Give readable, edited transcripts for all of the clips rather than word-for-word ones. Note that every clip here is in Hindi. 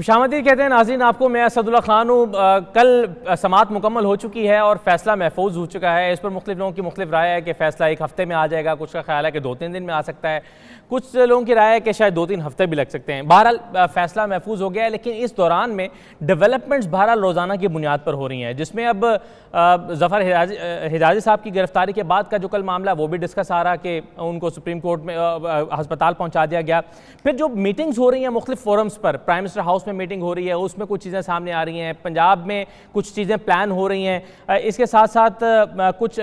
खुशामदीद कहते हैं नाज़रीन आपको। मैं असदुल्ला खान हूँ। कल समाअत मुकम्मल हो चुकी है और फैसला महफूज हो चुका है। इस पर मुख्तलिफ लोगों की मुख्तलिफ राय है कि फ़ैसला एक हफ़्ते में आ जाएगा, कुछ का ख्याल है कि 2-3 दिन में आ सकता है, कुछ लोगों की राय है कि शायद 2-3 हफ्ते भी लग सकते हैं। बहरहाल फैसला महफूज हो गया है, लेकिन इस दौरान में डेवलपमेंट्स बहरहाल रोज़ाना की बुनियाद पर हो रही हैं, जिसमें अब ज़फ़र हिजाज़ी साहब की गिरफ्तारी के बाद का जो कल मामला वो भी डिस्कस आ रहा कि उनको सुप्रीम कोर्ट में अस्पताल पहुँचा दिया गया। फिर जो मीटिंग्स हो रही हैं मुख्तलिफ फोरम्स पर, प्राइम मिनिस्टर हाउस में मीटिंग हो रही है, उसमें कुछ चीज़ें सामने आ रही हैं, पंजाब में कुछ चीज़ें प्लान हो रही हैं। इसके साथ साथ कुछ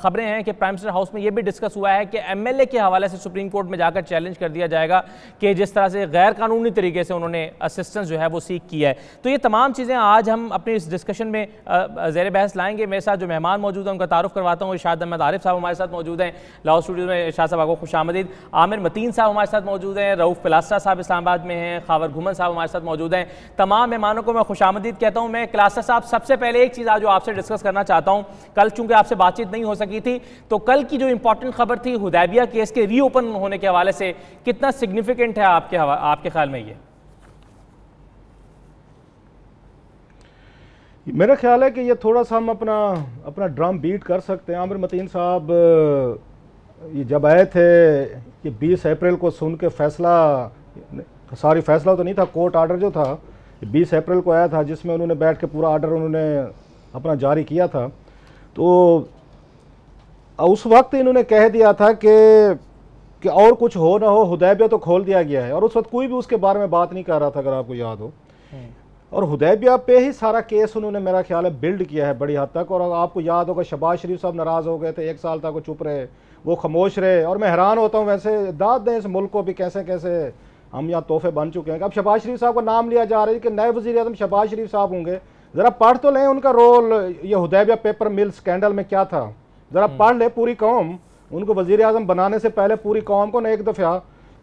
खबरें हैं कि प्राइम मिनिस्टर हाउस में ये भी डिस्कस हुआ है कि एमएलए के हवाले से सुप्रीम कोर्ट में जाकर चैलेंज कर दिया जाएगा कि जिस तरह से गैर कानूनी तरीके से उन्होंने असिस्टेंस जो है वो सीख किया है। तो ये तमाम चीज़ें आज हम अपनी इस डिस्कशन में ज़ेर बहस लाएंगे। मेरे साथ जो मेहमान मौजूद हैं उनका तारुफ करवाता हूँ। इरशाद अहमद आरिफ साहब हमारे साथ मौजूद हैं लाहौर स्टूडियो में। इरशाद साहब आपको खुशामदीद। आमिर मतीन साहब हमारे साथ मौजूद हैं। रऊफ़ पिलास्ट्रा साहब इस्लामाबाद में हैं। खावर घुमन साहब हमारे साथ मौजूद हैं। तमाम मेहमानों को मैं खुशामदीद कहता हूँ। मैं क्लास्टर साहब सबसे पहले एक चीज़ आज जो आपसे डिस्कस करना चाहता हूँ, कल चूंकि आपसे बातचीत नहीं हो सकी थी, तो कल की जो इंपॉर्टेंट खबर थी हुदैबिया केस के रीओपन होने के हवाले से, कितना सिग्निफिकेंट है आपके ख्याल में ये? मेरा ख्याल है कि ये थोड़ा सा हम अपना ड्रम बीट कर सकते हैं। आमिर मतीन साहब ये जब आए थे कि 20 अप्रैल को सुन के फैसला तो नहीं था, कोर्ट आर्डर जो था 20 अप्रैल को आया था, जिसमें उन्होंने बैठ के पूरा आर्डर उन्होंने अपना जारी किया था। तो उस वक्त इन्होंने कह दिया था कि और कुछ हो ना हो, हुदैबिया तो खोल दिया गया है, और उस वक्त कोई भी उसके बारे में बात नहीं कर रहा था, अगर आपको याद हो। और हुदैबिया पे ही सारा केस उन्होंने मेरा ख्याल है बिल्ड किया है बड़ी हद तक। और आपको याद होगा शहबाज शरीफ साहब नाराज़ हो गए थे, 1 साल तक वो चुप रहे, वो खामोश रहे। और मैं हैरान होता हूँ, वैसे दाद दें इस मुल्क को भी, कैसे कैसे हम यहाँ तोहफे बन चुके हैं। अब शहबाज शरीफ साहब का नाम लिया जा रहा है कि नए वज़ीर आज़म शहबाज शरीफ साहब होंगे। ज़रा पढ़ तो लें उनका रोल ये हुदैबिया पेपर मिल स्कैंडल में क्या था, ज़रा पढ़ ले पूरी कौम। उनको वज़ीर आज़म बनाने से पहले पूरी कौम को न एक दफ़ा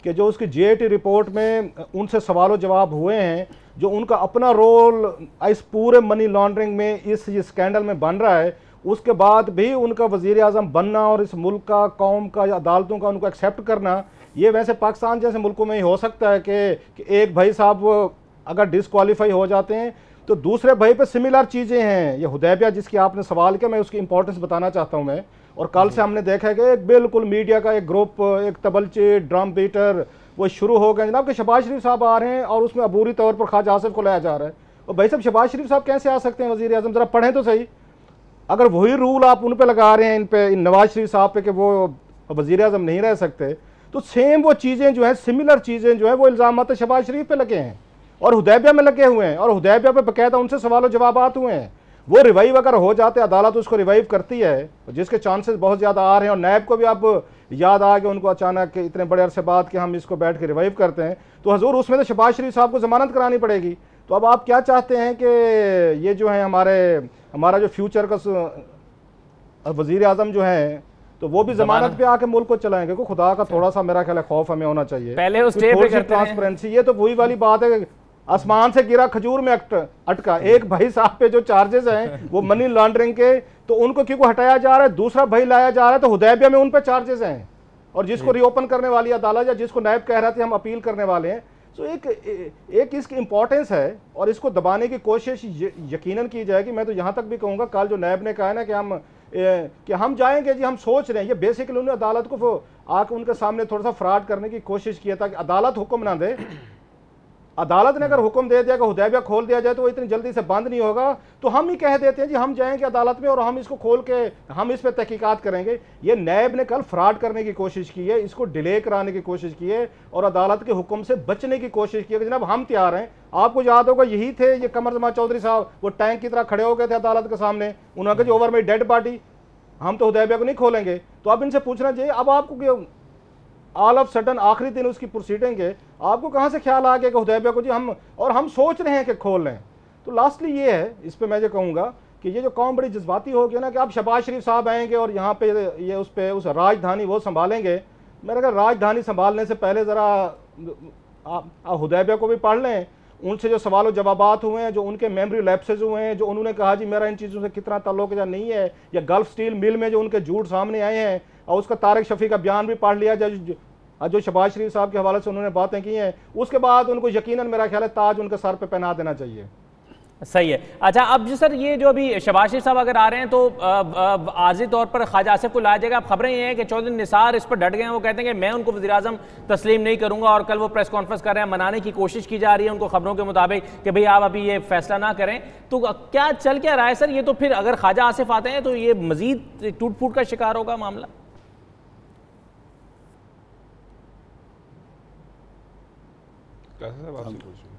कि जो उसकी JAT रिपोर्ट में उनसे सवालों जवाब हुए हैं, जो उनका अपना रोल इस पूरे मनी लॉन्ड्रिंग में इस स्कैंडल में बन रहा है, उसके बाद भी उनका वज़ीर आज़म बनना और इस मुल्क का, कौम का, अदालतों का उनको एक्सेप्ट करना, ये वैसे पाकिस्तान जैसे मुल्कों में ही हो सकता है कि एक भाई साहब अगर डिसक्वालीफाई हो जाते हैं तो दूसरे भाई पे सिमिलर चीज़ें हैं। ये हुदैबिया जिसकी आपने सवाल किया, मैं उसकी इंपॉर्टेंस बताना चाहता हूँ मैं। और कल से हमने देखा है कि एक बिल्कुल मीडिया का एक ग्रुप, एक तबलची ड्रम बीटर वो शुरू हो गए जनाब कि शहबाज शरीफ साहब आ रहे हैं और उसमें अबूरी तौर पर ख्वाजा आसिफ को लाया जा रहा है। और भाई साहब शहबाज शरीफ साहब कैसे आ सकते हैं वज़ीर आज़म? ज़रा पढ़ें तो सही। अगर वही रूल आप उन पे लगा रहे हैं, इन पे नवाज शरीफ साहब पे, कि वो वज़ीर आज़म नहीं रह सकते, तो सेम वो चीज़ें जो हैं, सिमिलर चीज़ें जो है वो इल्ज़ामात शहबाज शरीफ पे लगे हैं और हुदैबिया में लगे हुए हैं। और हुदैबिया पे बाकायदा उनसे सवाल जवाबात हुए हैं। वो रिवाइव अगर हो जाते, अदालत उसको रिवाइव करती है, जिसके चांसेस बहुत ज़्यादा आ रहे हैं। और नैब को भी अब याद आ गया उनको अचानक कि इतने बड़े अरसे बाद कि हम इसको बैठ के रिवाइव करते हैं, तो हजूर उसमें तो शहबाज शरीफ साहब को ज़मानत करानी पड़ेगी। तो अब आप क्या चाहते हैं कि ये जो है हमारा जो फ्यूचर का वज़ीर आज़म जो है, तो वो भी जमानत पे आके मुल्क को चलाएंगे? को खुदा का थोड़ा सा मेरा ख्याल खौफ हमें होना चाहिए। पहले उस ट्रांसपेरेंसी, ये तो वही वाली बात है, आसमान से गिरा खजूर में अटका। एक भाई साहब पे जो चार्जेस हैं वो मनी लॉन्ड्रिंग के, तो उनको क्यों हटाया जा रहा है, दूसरा भाई लाया जा रहा है, तो हुदैबिया में उन पे चार्जेस हैं। और जिसको रीओपन करने वाली अदालत, या जिसको नायब कह रहे थे हम अपील करने वाले हैं, तो एक इसकी इंपॉर्टेंस है और इसको दबाने की कोशिश यकीनन की जाएगी। मैं तो यहाँ तक भी कहूँगा, कल जो नायब ने कहा है ना कि हम जाएंगे जी, हम सोच रहे हैं, ये बेसिकली उन्होंने अदालत को आके उनके सामने थोड़ा सा फ्रॉड करने की कोशिश किया था कि अदालत हुक्म ना दे। अदालत ने अगर हुक्म दे दिया कि हुदैबिया खोल दिया जाए तो वो इतनी जल्दी से बंद नहीं होगा, तो हम ही कह देते हैं जी हम जाएंगे अदालत में और हम इसको खोल के हम इस पर तहकीकात करेंगे। ये नैब ने कल फ्रॉड करने की कोशिश की है, इसको डिले कराने की कोशिश की है और अदालत के हुक्म से बचने की कोशिश की है कि जनाब हम तैयार हैं। आपको याद होगा यही थे ये कमर जमान चौधरी साहब, वो टैंक की तरह खड़े हो गए थे अदालत के सामने, उन्होंने कहा ओवर माई डेड बॉडी, हम तो हुदैबिया को नहीं खोलेंगे। तो अब इनसे पूछना चाहिए, अब आपको ऑल ऑफ सडन आखिरी दिन उसकी प्रोसीडिंग है, आपको कहाँ से ख्याल आ गया कि हुदैबिया को जी हम सोच रहे हैं कि खोल लें? तो लास्टली ये है, इस पर मैं जो कहूँगा कि ये जो कौम बड़ी जज्बाती हो गई ना कि अब शहबाज शरीफ साहब आएंगे और यहाँ पे ये उस राजधानी वो संभालेंगे। मेरे ख्याल राजधानी संभालने से पहले ज़रा हुदैबिया को भी पढ़ लें, उनसे जो सवालों जवाबात हुए हैं, जो उनके मेमोरी लैप्सेज हुए हैं, जो उन्होंने कहा जी मेरा इन चीज़ों से कितना ताल्लुक या नहीं है, या गल्फ स्टील मिल में जो उनके झूठ सामने आए हैं, और उसका तारिक शफी का बयान भी पढ़ लिया जाए आज जो शहबाज शरीफ साहब के हवाले से उन्होंने बातें की हैं, उसके बाद उनको यकीनन मेरा ख्याल है ताज उनके सर पे पहना देना चाहिए। सही है। अच्छा, अब जी सर, ये जो अभी शहबाज शरीफ साहब अगर आ रहे हैं तो आर्जी तौर पर ख्वाजा आसिफ को लाया जाएगा। अब खबरें ये हैं कि चौधरी निसार इस पर डट गए हैं, वो कहते हैं कि मैं उनको वज़ीर-ए-आज़म तस्लीम नहीं करूंगा, और कल वो प्रेस कॉन्फ्रेंस कर रहे हैं, मनाने की कोशिश की जा रही है उनको खबरों के मुताबिक कि भाई आप अभी ये फैसला ना करें। तो क्या चल क्या रहा है सर? ये तो फिर अगर ख्वाजा आसिफ आते हैं तो ये मजीद टूट फूट का शिकार होगा मामला।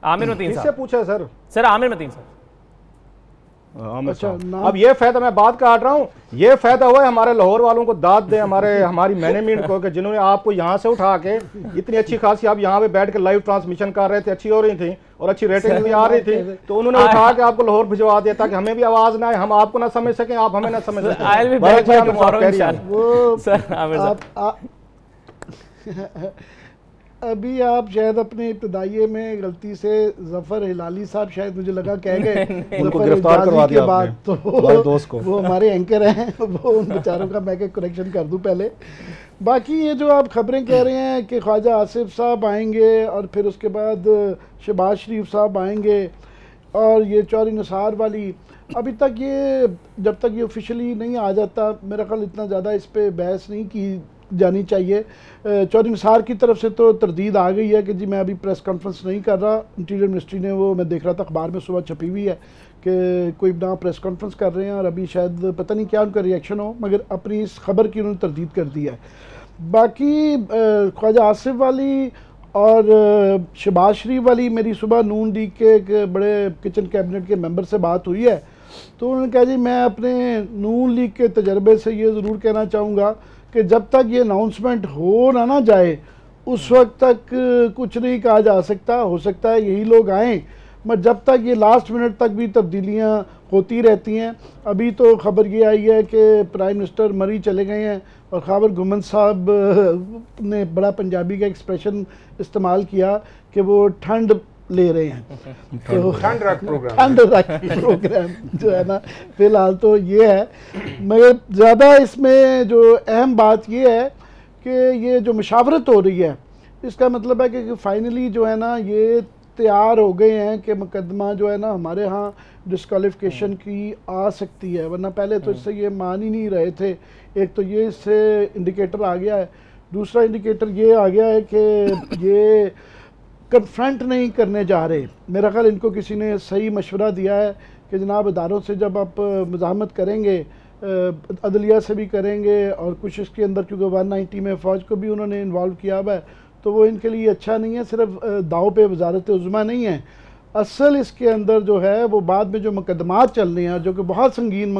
आमिर मतीन साहब पूछा सर आमिर मतीन साहब। अच्छा, अब ये फायदा मैं बात काट रहा हूँ, ये फायदा हुआ है हमारे लाहौर वालों को, दाद दे हमारी मैनेजमेंट को कि जिन्होंने आपको यहाँ से उठा के इतनी अच्छी खासी आप यहाँ पे बैठ के लाइव ट्रांसमिशन कर रहे थे, अच्छी हो रही थी और अच्छी रेटिंग भी आ रही थी, तो उन्होंने उठा के आपको लाहौर भिजवा दिया ताकि हमें भी आवाज ना आए, हम आपको ना समझ सकें, आप हमें ना समझ सकें। अभी आप शायद अपने इब्तदाइये में गलती से जफर हिलाली साहब शायद मुझे लगा कह गए, उनको गिरफ्तार करवा दिया बाद तो दोस्त को, वो हमारे एंकर हैं, वो उन बेचारों का मैं करेक्शन कर दूं पहले। बाकी ये जो आप खबरें कह रहे हैं कि ख्वाजा आसिफ साहब आएंगे और फिर उसके बाद शहबाज शरीफ साहब आएंगे और ये चौधरी निसार वाली, अभी तक ये जब तक ये ऑफिशियली नहीं आ जाता मेरा ख्याल इतना ज़्यादा इस पर बहस नहीं की जानी चाहिए। चौधरी निसार की तरफ से तो तरदीद आ गई है कि जी मैं अभी प्रेस कॉन्फ्रेंस नहीं कर रहा। इंटीरियर मिनिस्ट्री ने, वो मैं देख रहा था अखबार में सुबह छपी हुई है कि कोई ना प्रेस कॉन्फ्रेंस कर रहे हैं और अभी शायद पता नहीं क्या उनका रिएक्शन हो, मगर अपनी इस खबर की उन्होंने तरदीद कर दी है। बाकी ख्वाजा आसिफ वाली और शहबाज शरीफ वाली मेरी सुबह नून लीग के एक बड़े किचन कैबिनेट के मेंबर से बात हुई है, तो उन्होंने कहा जी मैं अपने नून लीग के तजर्बे से ये ज़रूर कहना चाहूँगा कि जब तक ये अनाउंसमेंट हो ना जाए उस वक्त तक कुछ नहीं कहा जा सकता। हो सकता है यही लोग आएँ, मगर जब तक ये लास्ट मिनट तक भी तब्दीलियाँ होती रहती हैं। अभी तो खबर ये आई है कि प्राइम मिनिस्टर मरी चले गए हैं और खबर घुमन साहब ने बड़ा पंजाबी का एक्सप्रेशन इस्तेमाल किया कि वो ठंड ले रहे हैं, तो ठंड रख प्रोग्राम जो है ना, फिलहाल तो ये है। मगर ज़्यादा इसमें जो अहम बात ये है कि ये जो मुशावरत हो रही है इसका मतलब है कि फाइनली जो है ना ये तैयार हो गए हैं कि मुकदमा जो है ना हमारे यहाँ डिस्क्वालिफिकेशन की आ सकती है, वरना पहले तो इससे ये मान ही नहीं रहे थे। एक तो ये इससे इंडिकेटर आ गया है, दूसरा इंडिकेटर ये आ गया है कि ये कन्फ्रंट नहीं करने जा रहे। मेरा ख्याल इनको किसी ने सही मशवरा दिया है कि जनाब अदारों से जब आप मुज़ाहमत करेंगे, अदलिया से भी करेंगे और कुछ इसके अंदर क्योंकि 190 में फ़ौज को भी उन्होंने इन्वॉल्व किया हुआ है, तो वो इनके लिए अच्छा नहीं है। सिर्फ दाव पे वजारत उज़्मा नहीं है, असल इसके अंदर जो है वो बाद में जो मुकदमात चल रहे हैं जो कि बहुत संगीन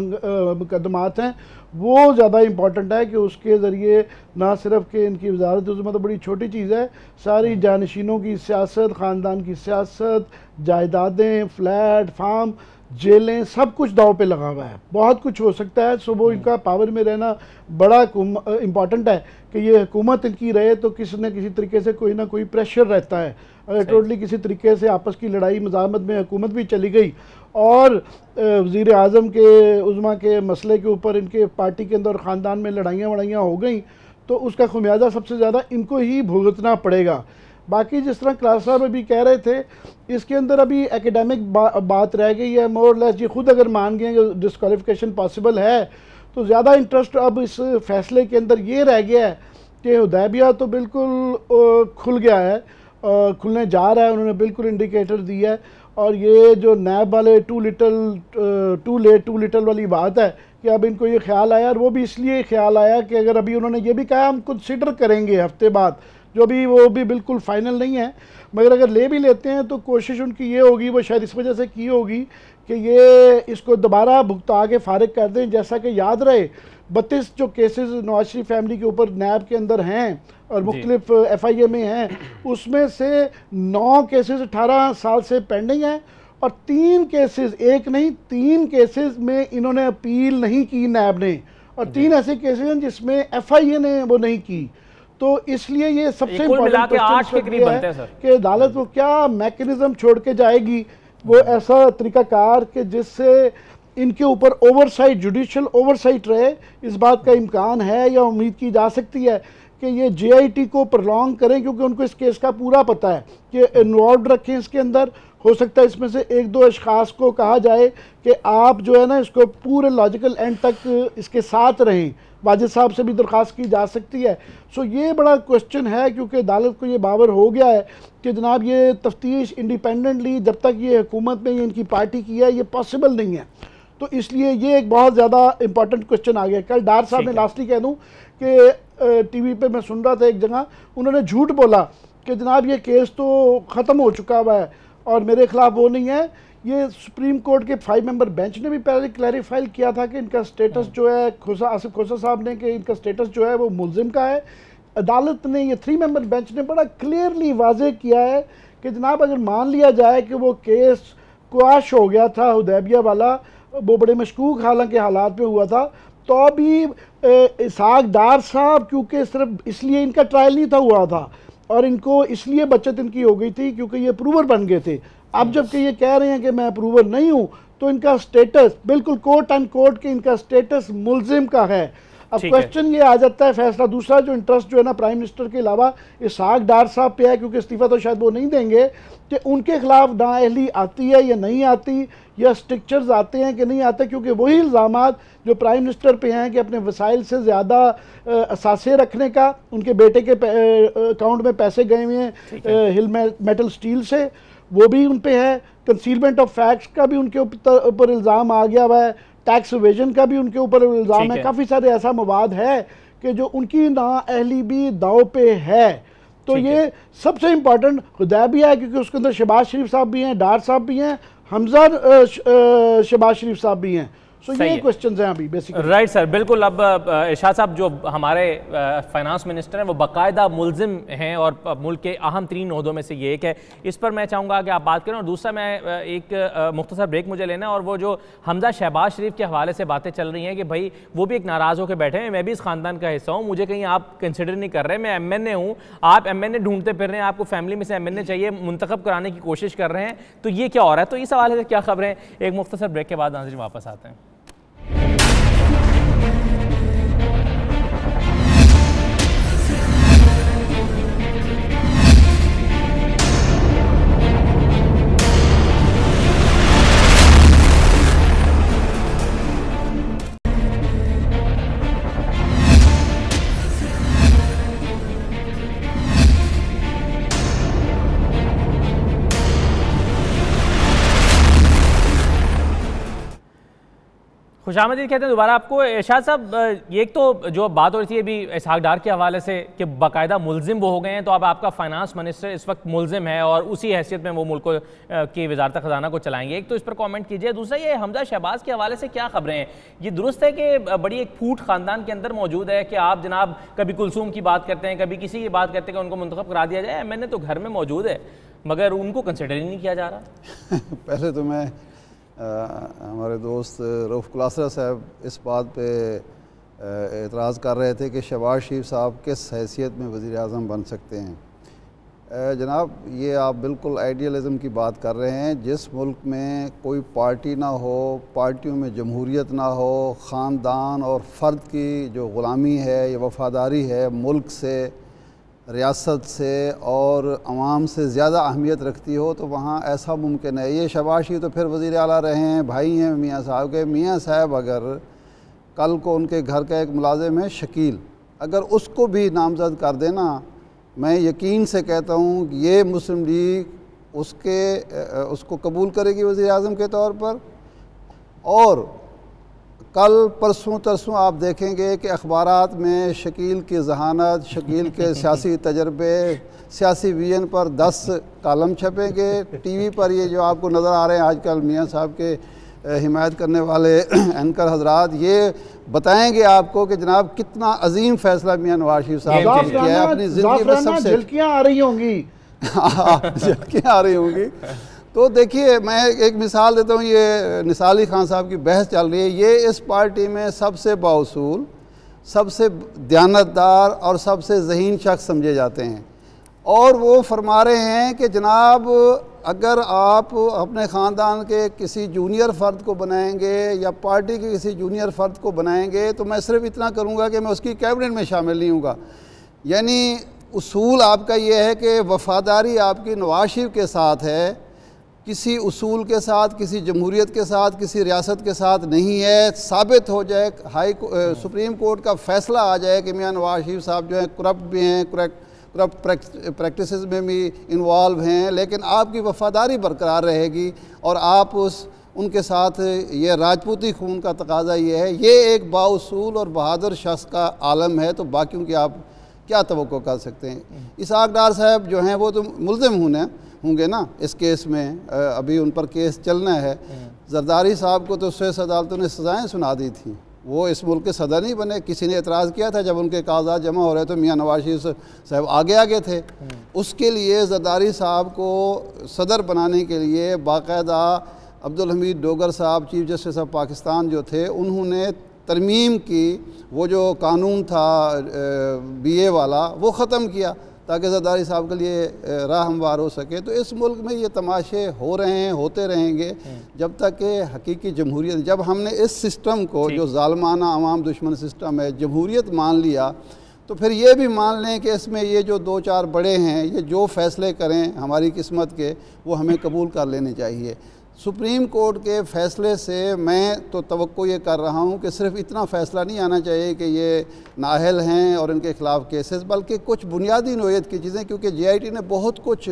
मुकदमात हैं, वो ज़्यादा इम्पॉर्टेंट है कि उसके ज़रिए ना सिर्फ कि इनकी वजारत उज़्मा तो बड़ी छोटी चीज़ है, सारी जानशीनों की सियासत, ख़ानदान की सियासत, जायदादें, फ्लैट, फार्म, जेलें, सब कुछ दाव पे लगा हुआ है। बहुत कुछ हो सकता है। सो वो इनका पावर में रहना बड़ा इम्पॉर्टेंट है कि ये हुकूमत इनकी रहे तो किसी न किसी तरीके से कोई ना कोई प्रेशर रहता है। अगर टोटली किसी तरीके से आपस की लड़ाई मज़ाहमत में हुकूमत भी चली गई और वज़ीर आज़म के उज़्मा के मसले के ऊपर इनके पार्टी के अंदर ख़ानदान में लड़ाइयाँ हो गई, तो उसका खुमियाजा सबसे ज़्यादा इनको ही भुगतना पड़ेगा। बाकी जिस तरह क्लास साहब अभी कह रहे थे, इसके अंदर अभी एकेडमिक बात रह गई है। मोर लेस ये खुद अगर मान गए कि डिस्क्वालिफिकेशन पॉसिबल है, तो ज़्यादा इंटरेस्ट अब इस फैसले के अंदर ये रह गया है कि हुदैबिया तो बिल्कुल खुल गया है, खुलने जा रहा है, उन्होंने बिल्कुल इंडिकेटर दिया है। और ये जो नैब वाले टू लेट टू लिटल वाली बात है कि अब इनको ये ख्याल आया, और वो भी इसलिए ख्याल आया कि अगर अभी उन्होंने ये भी कहा हम कंसिडर करेंगे हफ्ते बाद, जो भी वो भी बिल्कुल फाइनल नहीं है, मगर अगर ले भी लेते हैं तो कोशिश उनकी ये होगी, वो शायद इस वजह से की होगी कि ये इसको दोबारा भुगता के फारिग कर दें। जैसा कि याद रहे 32 जो केसेस नवाज शरीफ फैमिली के ऊपर नैब के अंदर हैं और मुख्तलिफ FIA में हैं, उसमें से 9 केसेस 18 साल से पेंडिंग हैं और 3 केसेस, एक नहीं 3 केसेस में इन्होंने अपील नहीं की नैब ने, और 3 ऐसे केसेस हैं जिसमें FIA ने वो नहीं की। तो इसलिए ये सबसे इम्पोर्टेंट है कि अदालत वो क्या मैकेनिज्म छोड़ के जाएगी, वो ऐसा तरीकाकार कि जिससे इनके ऊपर ओवरसाइट, जुडिशल ओवरसाइट रहे। इस बात का इम्कान है या उम्मीद की जा सकती है कि ये JIT को प्रलॉन्ग करें, क्योंकि उनको इस केस का पूरा पता है कि इन्वॉल्व रखें इसके अंदर। हो सकता है इसमें से एक दो अशखास को कहा जाए कि आप जो है ना इसको पूरे लॉजिकल एंड तक इसके साथ रहें। वाजिद साहब से भी दरख्वास्त की जा सकती है। सो ये बड़ा क्वेश्चन है, क्योंकि अदालत को ये बावर हो गया है कि जनाब ये तफ्तीश इंडिपेंडेंटली जब तक ये हुकूमत में इनकी पार्टी की है ये पॉसिबल नहीं है। तो इसलिए ये एक बहुत ज़्यादा इंपॉर्टेंट क्वेश्चन आ गया। कल डार साहब ने लास्टली कह दूँ कि TV पे मैं सुन रहा था एक जगह, उन्होंने झूठ बोला कि जनाब ये केस तो ख़त्म हो चुका हुआ है और मेरे ख़िलाफ़ वो नहीं है। ये सुप्रीम कोर्ट के 5 मेंबर बेंच ने भी पहले क्लैरिफाई किया था कि इनका स्टेटस जो है आसिफ खोसा साहब ने कि इनका स्टेटस जो है वो मुलजिम का है। अदालत ने, ये 3 मेंबर बेंच ने बड़ा क्लियरली वाजे किया है कि जनाब अगर मान लिया जाए कि वो केस क्वाश हो गया था हुदैबिया वाला, वो बड़े मशकूक हालांकि हालात में हुआ था, तो भी इसहाक डार साहब क्योंकि सिर्फ इसलिए इनका ट्रायल नहीं था हुआ था और इनको इसलिए बचत इनकी हो गई थी क्योंकि ये अप्रूवर बन गए थे। अब जबकि ये कह रहे हैं कि मैं अप्रूवर नहीं हूँ, तो इनका स्टेटस बिल्कुल कोर्ट एंड कोर्ट के इनका स्टेटस मुलजिम का है। अब क्वेश्चन ये आ जाता है फैसला दूसरा जो इंटरेस्ट जो है ना प्राइम मिनिस्टर के अलावा इसहाक डार साहब पे है, क्योंकि इस्तीफा तो शायद वो नहीं देंगे, कि उनके खिलाफ नाअहली आती है या नहीं आती, या स्ट्रिक्चर्स आते हैं कि नहीं आते, क्योंकि वही इल्ज़ामात जो प्राइम मिनिस्टर पे हैं कि अपने वसाइल से ज़्यादा असासे रखने का, उनके बेटे के अकाउंट में पैसे गए हुए हैं हिल मेटल स्टील से, वो भी उन पे है। कंसीलमेंट ऑफ फैक्ट्स का भी उनके ऊपर इल्ज़ाम आ गया हुआ है, टैक्स इवेजन का भी उनके ऊपर इल्ज़ाम है। काफ़ी सारे ऐसा मवाद है कि जो उनकी नाअहली भी दाव पे है। तो ये सबसे इम्पॉर्टेंट हुदैबिया है, क्योंकि उसके अंदर शहबाज शरीफ साहब भी हैं, डार साहब भी हैं, हमजा शहबाज शरीफ साहब भी हैं। सो ये क्वेश्चंस हैं अभी बेसिकली। राइट सर, बिल्कुल। अब इरशाद साहब जो हमारे फाइनेंस मिनिस्टर हैं वो बाकायदा मुलजिम हैं और मुल्क के अहम तरीन ओहदों में से ये एक है। इस पर मैं चाहूँगा कि आप बात करें। और दूसरा मैं एक मुख्तसर ब्रेक मुझे लेना है, और वो जो हमजा शहबाज शरीफ के हवाले से बातें चल रही हैं कि भाई वो भी एक नाराज़ होकर बैठे हैं, मैं भी इस ख़ानदान का हिस्सा हूँ, मुझे कहीं आप कंसिडर नहीं कर रहे, मैं MNA हूँ, आप MNA ढूंढते फिर रहे हैं, आपको फैमिली में से MNA चाहिए, मुंतखब कराने की कोशिश कर रहे हैं, तो ये क्या हो रहा है? तो इस हवाले से क्या खबरें? एक मुख्तसर ब्रेक के बाद नाज़रीन वापस आते हैं। खुशामदीद कहते हैं दोबारा आपको। इरशाद साहब, ये एक तो जो बात हो रही थी अभी इसहाक डार के हवाले से कि बाकायदा मुलजिम वो हो गए हैं, तो अब आपका फाइनेंस मिनिस्टर इस वक्त मुलजिम है और उसी हैसियत में वो मुल्क की वजारत ख़जाना को चलाएंगे। एक तो इस पर कमेंट कीजिए। दूसरा, ये हमजा शहबाज के हवाले से क्या खबरें हैं? ये दुरुस्त है कि बड़ी एक फूट ख़ानदान के अंदर मौजूद है कि आप जनाब कभी कुलसूम की बात करते हैं, कभी किसी की बात करते हैं कि उनको मुंतखब करा दिया जाए, MNA तो घर में मौजूद है मगर उनको कंसिडर ही नहीं किया जा रहा। पहले तो मैं हमारे दोस्त रऊफ़ कुलासरा साहब इस बात पे एतराज़ कर रहे थे कि शहबाज शरीफ साहब किस हैसियत में वज़ीर आज़म बन सकते हैं। जनाब, ये आप बिल्कुल आइडियलिज़म की बात कर रहे हैं। जिस मुल्क में कोई पार्टी ना हो, पार्टियों में जमहूरियत ना हो, ख़ानदान और फ़र्द की जो ग़ुलामी है या वफ़ादारी है मुल्क से, रियासत से और अवाम से ज़्यादा अहमियत रखती हो, तो वहाँ ऐसा मुमकिन है। ये शहबाज शरीफ तो फिर वज़ीर आला रहे हैं, भाई हैं मियाँ साहब के। मियाँ साहब अगर कल को उनके घर का एक मुलाजिम है शकील, अगर उसको भी नामज़द कर देना, मैं यकीन से कहता हूँ कि ये मुस्लिम लीग उसको कबूल करेगी वज़ीर आज़म के तौर पर। और कल परसों तरसों आप देखेंगे कि अखबारात में शकील की जहानत, शकील के सियासी तजर्बे, सियासी विजन पर 10 कालम छपेंगे। TV पर ये जो आपको नज़र आ रहे हैं आजकल मियाँ साहब के हिमायत करने वाले एंकर हजरात, ये बताएंगे आपको कि जनाब कितना अजीम फ़ैसला मियाँ नवाज शरीफ साहब ने किया है अपनी ज़िंदगी में। सबसे झलकियाँ आ रही होंगी झलकियाँ आ रही होंगी। तो देखिए, मैं एक मिसाल देता हूँ। ये निसार अली खान साहब की बहस चल रही है। ये इस पार्टी में सबसे बाउसूल, सबसे दयानतदार और सबसे ज़हीन शख्स समझे जाते हैं, और वो फरमा रहे हैं कि जनाब अगर आप अपने ख़ानदान के किसी जूनियर फ़र्द को बनाएंगे या पार्टी के किसी जूनियर फ़र्द को बनाएंगे तो मैं सिर्फ इतना करूँगा कि मैं उसकी कैबिनेट में शामिल नहीं हूँगा। यानी उसूल आपका ये है कि वफ़ादारी आपकी नवाज शरीफ के साथ है, किसी उसूल के साथ, किसी जमहूरियत के साथ, किसी रियासत के साथ नहीं है। साबित हो जाए, सुप्रीम कोर्ट का फ़ैसला आ जाए कि मियाँ नवाज शरीफ साहब जो हैं करप्ट भी हैं, करप्ट प्रैक्टिसेस में भी इन्वॉल्व हैं, लेकिन आपकी वफ़ादारी बरकरार रहेगी और आप उनके साथ ये राजपूती खून का तकाजा ये है। ये एक बाउसूल और बहादुर शख्स का आलम है, तो बाकियों की आप क्या तवक्को कर सकते हैं। इसहाक डार साहब जो हैं वो तो मुल्ज़िम होंगे ना इस केस में, अभी उन पर केस चलना है। जरदारी साहब को तो स्विस अदालतों ने सज़ाएँ सुना दी थी, वो इस मुल्क के सदर नहीं बने। किसी ने एतराज़ किया था जब उनके कागजात जमा हो रहे तो मियाँ नवाज शरीफ साहब आगे थे। उसके लिए जरदारी साहब को सदर बनाने के लिए बाकायदा अब्दुल हमीद डोगर साहब चीफ जस्टिस ऑफ पाकिस्तान जो थे, उन्होंने तरमीम की, वो जो कानून था BA वाला वो ख़त्म किया ताकि जरदारी साहब के लिए राह हमवार हो सके। तो इस मुल्क में ये तमाशे हो रहे हैं, होते रहेंगे जब तक कि हकीकी जमहूरियत, जब हमने इस सिस्टम को जो ज़ालमाना अवाम दुश्मन सिस्टम है जमहूरियत मान लिया, तो फिर ये भी मान लें कि इसमें ये जो 2-4 बड़े हैं ये जो फ़ैसले करें हमारी किस्मत के, वो हमें कबूल कर लेने चाहिए। सुप्रीम कोर्ट के फ़ैसले से मैं तो तवक्को ये कर रहा हूँ कि सिर्फ इतना फ़ैसला नहीं आना चाहिए कि ये नाअहल हैं और इनके ख़िलाफ़ केसेस, बल्कि कुछ बुनियादी नोयत की चीज़ें, क्योंकि JIT ने बहुत कुछ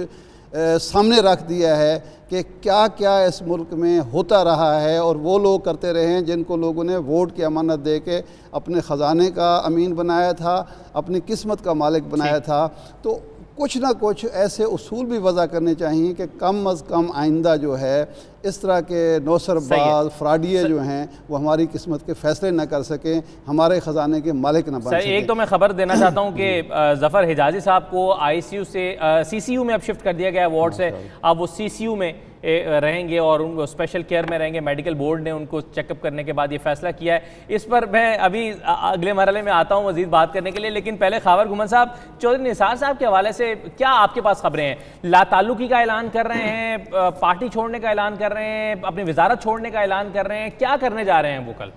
सामने रख दिया है कि क्या क्या इस मुल्क में होता रहा है और वो लोग करते रहे हैं जिनको लोगों ने वोट की अमानत दे के अपने ख़जाने का अमीन बनाया था, अपनी किस्मत का मालिक बनाया था। तो कुछ ना कुछ ऐसे उसूल भी वज़ा करने चाहिए कि कम अज़ कम आइंदा जो है इस तरह के नौसरबाज फ्राडिये जो हैं वो हमारी किस्मत के फ़ैसले न कर सकें, हमारे ख़जाने के मालिक न बन सकें। एक तो मैं ख़बर देना चाहता हूँ कि ज़फ़र हिजाजी साहब को ICU से CCU में अब शिफ्ट कर दिया गया है, वार्ड से अब वो CCU में रहेंगे और उनको स्पेशल केयर में रहेंगे। मेडिकल बोर्ड ने उनको चेकअप करने के बाद ये फैसला किया है। इस पर मैं अभी अगले मरहले में आता हूँ मज़ीद बात करने के लिए, लेकिन पहले खावर घुमन साहब, चौधरी निसार साहब के हवाले से क्या आपके पास खबरें हैं? लाताल्लुकी का ऐलान कर रहे हैं, पार्टी छोड़ने का ऐलान कर रहे हैं, अपनी वजारत छोड़ने का ऐलान कर रहे हैं, क्या करने जा रहे हैं वो कल?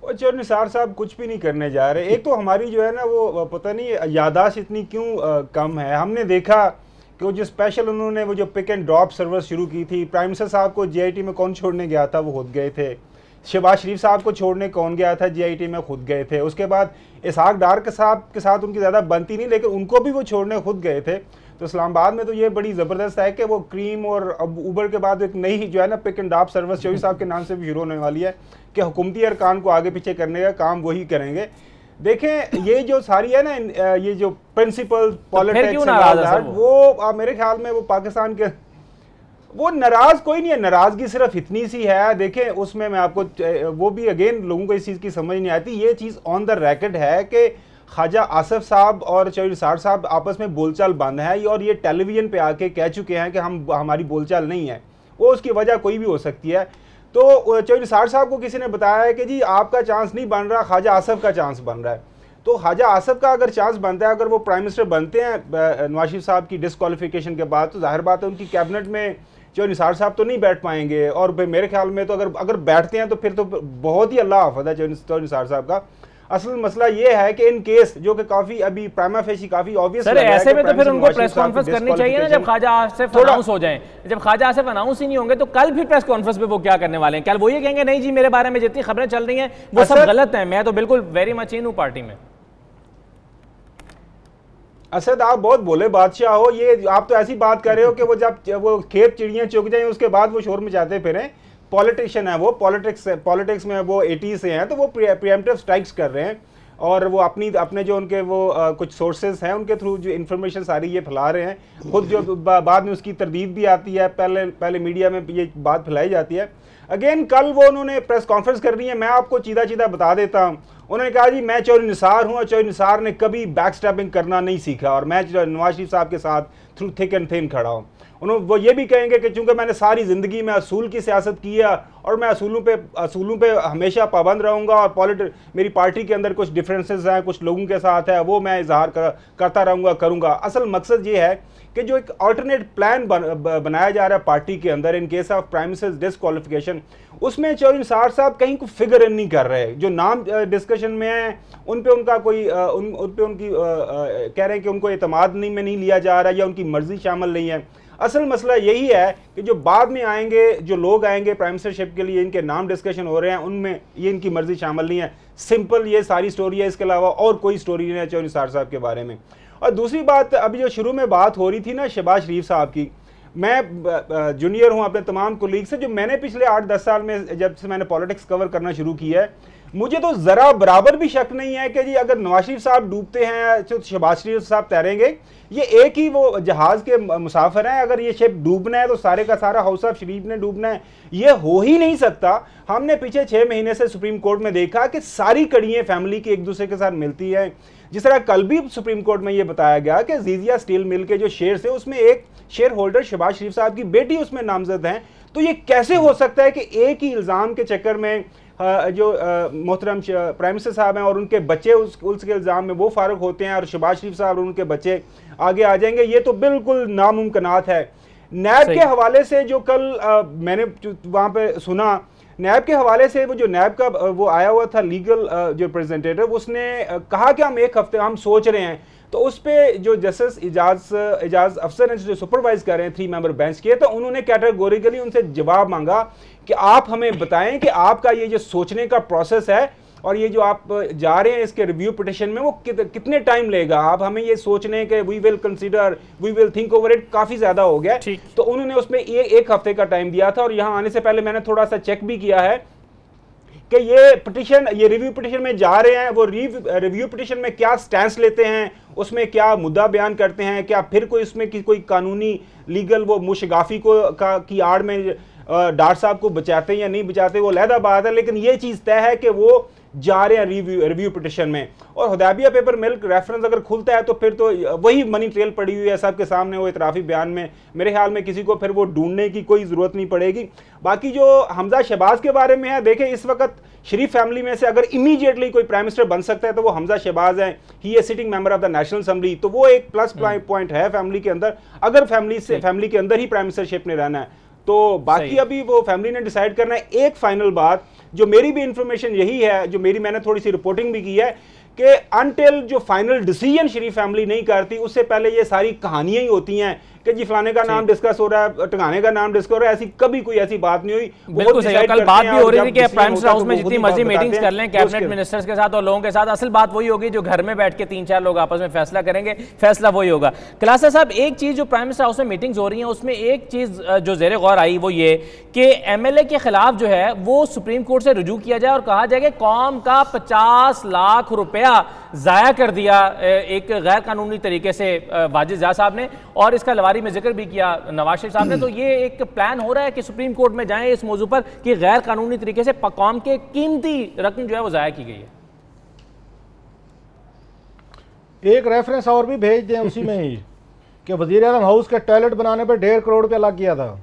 चौधरी निसार साहब कुछ भी नहीं करने जा रहे। एक तो हमारी जो है ना वो पता नहीं यादाश्त इतनी क्यों कम है। हमने देखा कि वो जो स्पेशल उन्होंने वो जो पिक एंड ड्रॉप सर्विस शुरू की थी, प्राइम मिनिस्टर साहब को JIT में कौन छोड़ने गया था? वो खुद गए थे। शहबाज शरीफ साहब को छोड़ने कौन गया था? JIT में खुद गए थे। उसके बाद इसहाक डार के साथ उनकी ज़्यादा बनती नहीं, लेकिन उनको भी वो छोड़ने खुद गए थे। तो इस्लामाबाद में तो ये बड़ी ज़बरदस्त है कि वो क्रीम और अब उबर के बाद एक नई जो है ना pick and drop service Chaudhry साहब के नाम से भी शुरू होने वाली है कि हुकूमती अरकान को आगे पीछे करने का काम वही करेंगे। देखें ये जो सारी है ना ये जो प्रिंसिपल पॉलिटिक्स वो मेरे ख्याल में वो पाकिस्तान के वो नाराज कोई नहीं है, नाराजगी सिर्फ इतनी सी है। देखें उसमें मैं आपको वो भी अगेन लोगों को इस चीज़ की समझ नहीं आती। ये चीज़ ऑन द रिकॉर्ड है कि ख्वाजा आसिफ साहब और चौधरी निसार साहब आपस में बोलचाल बंद है और ये टेलीविजन पे आके कह चुके हैं कि हमारी बोलचाल नहीं है। वो उसकी वजह कोई भी हो सकती है। तो चौधरी निसार साहब को किसी ने बताया है कि जी आपका चांस नहीं बन रहा, ख्वाजा आसिफ का चांस बन रहा है। तो ख्वाजा आसिफ का अगर चांस बनता है, अगर वो प्राइम मिनिस्टर बनते हैं नवाज शरीफ साहब की डिसक्वालिफिकेशन के बाद, तो जाहिर बात है उनकी कैबिनेट में चौधरी निसार साहब तो नहीं बैठ पाएंगे। और मेरे ख्याल में तो अगर बैठते हैं तो फिर तो बहुत ही अल्लाह हाफ़िज़ है चौधरी निसार साहब का। असल मसला ये है कि इन केस जो कि काफी अभी प्राइमा फेसी काफी ऑब्वियस है, ऐसे में तो फिर उनको प्रेस कॉन्फ्रेंस करनी चाहिए ना जब ख्वाजा आसिफ अनाउंस हो जाएं। जब ख्वाजा आसिफ अनाउंस ही नहीं होंगे तो कल फिर प्रेस कॉन्फ्रेंस पे वो क्या करने वाले हैं? कल वो ये कहेंगे नहीं जी मेरे बारे में जितनी खबरें चल रही हैं वो सब गलत हैं, मैं तो बिल्कुल वेरी मच इन हूं पार्टी में। असद आप बहुत बोले बादशाह हो, ये आप तो ऐसी बात कर रहे हो कि वो जब वो खेत चिड़ियां चुग जाएं उसके बाद वो शोर मचाते फिरें। पॉलिटिशियन है वो, पॉलिटिक्स में वो 80 से हैं, तो वो प्रीएम्प्टिव स्ट्राइक्स कर रहे हैं और वो अपने जो उनके वो कुछ सोर्सेज हैं उनके थ्रू जो इन्फॉर्मेशन सारी ये फैला रहे हैं। खुद जो बाद में उसकी तरदीद भी आती है, पहले मीडिया में ये बात फैलाई जाती है। अगेन कल वो उन्होंने प्रेस कॉन्फ्रेंस करनी है। मैं आपको सीधा बता देता हूँ, उन्होंने कहा जी मैं चौधरी निसार हूँ और चौधरी निसार ने कभी बैक स्टैपिंग करना नहीं सीखा और मैं नवाज शरीफ साहब के साथ थ्रू थिक एंड थिन खड़ा हूँ। वो ये भी कहेंगे कि चूंकि मैंने सारी ज़िंदगी में असूल की सियासत की है और मैं असूलों पे हमेशा पाबंद रहूँगा और मेरी पार्टी के अंदर कुछ डिफरेंसेस हैं, कुछ लोगों के साथ है, वो मैं इजहार करता रहूँगा करूँगा। असल मकसद ये है कि जो एक अल्टरनेट प्लान बनाया जा रहा है पार्टी के अंदर in case of prime minister disqualification, उसमें चौधरी निसार साहब कहीं को फिगर इन नहीं कर रहे। जो नाम डिस्कशन में है उन पे उनका कोई उन पे उनकी कह रहे हैं कि उनको एतमाद नहीं लिया जा रहा या उनकी मर्जी शामिल नहीं है। असल मसला यही है कि जो बाद में आएंगे, जो लोग आएंगे प्राइम मिनिस्टरशिप के लिए, इनके नाम डिस्कशन हो रहे हैं, उनमें ये इनकी मर्जी शामिल नहीं है। सिंपल ये सारी स्टोरी है, इसके अलावा और कोई स्टोरी नहीं है चौधरी निसार साहब के बारे में। और दूसरी बात, अभी जो शुरू में बात हो रही थी ना शहबाज शरीफ साहब की, मैं जूनियर हूं अपने तमाम कोलीग से, जो मैंने पिछले 8-10 साल में जब से मैंने पॉलिटिक्स कवर करना शुरू किया है, मुझे तो ज़रा बराबर भी शक नहीं है कि जी अगर नवाज शरीफ साहब डूबते हैं तो शहबाज शरीफ साहब तैरेंगे। ये एक ही वो जहाज़ के मुसाफिर हैं, अगर ये शिप डूबना है तो सारे का सारा हाउस ऑफ शरीफ ने डूबना है, ये हो ही नहीं सकता। हमने पीछे 6 महीने से सुप्रीम कोर्ट में देखा कि सारी कड़ियाँ फैमिली की एक दूसरे के साथ मिलती है। जिस तरह कल भी सुप्रीम कोर्ट में ये बताया गया कि जीजिया स्टील मिल के जो शेयर है उसमें एक शेयर होल्डर शहबाज शरीफ साहब की बेटी उसमें नामजद हैं। तो ये कैसे हो सकता है कि एक ही इल्ज़ाम के चक्कर में जो मोहतरम प्राइम मिनिस्टर साहब हैं और उनके बच्चे उसके इल्ज़ाम में वो फारुक होते हैं और शहबाज शरीफ साहब और उनके बच्चे आगे आ जाएंगे? ये तो बिल्कुल नामुमकिनात है। नैब के हवाले से जो कल मैंने वहाँ पे सुना, नैब के हवाले से वो जो नैब का वो आया हुआ था लीगल जो रिप्रेजेंटेटिव, उसने कहा कि हम एक हफ्ते हम सोच रहे हैं। तो उस पर जो जस्टिस एजाज अफसर हैं जो सुपरवाइज कर रहे हैं 3 मेंबर बेंच के, तो उन्होंने कैटेगोरिकली उनसे जवाब मांगा कि आप हमें बताएं कि आपका ये जो सोचने का प्रोसेस है और ये जो आप जा रहे हैं इसके रिव्यू पिटिशन में वो कितने टाइम लेगा। आप हमें ये सोचने के we will consider, we will think over it, काफ़ी ज़्यादा हो गया। तो उन्होंने उसमें एक हफ्ते का टाइम दिया था। और यहाँ आने से पहले मैंने थोड़ा सा चेक भी किया है कि ये पिटिशन, ये रिव्यू पिटिशन में जा रहे हैं, वो रिव्यू पिटिशन में क्या स्टैंस लेते हैं, उसमें क्या मुद्दा बयान करते हैं, क्या फिर कोई उसमें कोई कानूनी लीगल वो मुशगाफी की आड़ में डार साहब को बचाते हैं या नहीं बचाते, वो अलहदा बात है। लेकिन ये चीज़ तय है कि वो जा रहे हैं रिव्यू पिटिशन में। और हुदैबिया पेपर मिल्क रेफरेंस अगर खुलता है तो फिर तो वही मनी ट्रेल पड़ी हुई है सबके सामने वो इतराफ़ी बयान में। मेरे ख्याल में किसी को फिर वो ढूंढने की कोई ज़रूरत नहीं पड़ेगी। बाकी जो हमजा शहबाज के बारे में है, देखें इस वक्त शरीफ फैमिली में से अगर इमीडिएटली कोई प्राइम मिनिस्टर बन सकता है तो वो हमजा शहबाज हैं। He is sitting member of the national assembly, तो वो एक प्लस पॉइंट है फैमिली के अंदर, अगर फैमिली के अंदर ही प्राइम मिनिस्टरशिप ने रहना है। तो बाकी अभी वो फैमिली ने डिसाइड करना है। एक फाइनल बात जो मेरी भी इंफॉर्मेशन यही है, जो मैंने थोड़ी सी रिपोर्टिंग भी की है, कि अनटिल जो फाइनल डिसीजन शरीफ फैमिली नहीं करती उससे पहले ये सारी कहानियां ही होती हैं कि जी फलाने का नाम डिस्कस हो रहा है, टंगाने का नाम डिस्कस हो रहा है। ऐसी कभी कोई ऐसी बात नहीं हुई। बिल्कुल सही। कल बात भी हो रही थी कि प्राइम मिनिस्टर हाउस में जितनी मर्जी मीटिंग्स कर लें कैबिनेट मिनिस्टर्स के साथ और लोगों के साथ, असल बात वही होगी जो घर में बैठ के 3-4 लोग आपस में फैसला करेंगे, फैसला वही होगा। खलासा साहब, एक चीज जो प्राइम मिनिस्टर हाउस में मीटिंग्स हो रही हैं उसमें एक चीज जो जेर गौर आई वो ये कि MLA के खिलाफ जो है वो सुप्रीम कोर्ट से रुजू किया जाए और कहा जाए कि कौम का 50 लाख रुपया जाया कर दिया एक गैर कानूनी तरीके से वाजिद जा साहब ने, और इसका लवारी में जिक्र भी किया नवाज शरीफ साहब ने। तो ये एक प्लान हो रहा है कि सुप्रीम कोर्ट में जाएं इस मौजू पर कि गैर कानूनी तरीके से कौम के कीमती रकम जो है वो जाया की गई है। एक रेफरेंस और भी भेज दें उसी में ही कि वजीर आज़म हाउस के टॉयलेट बनाने पर 1.5 करोड़ रुपया लग गया था।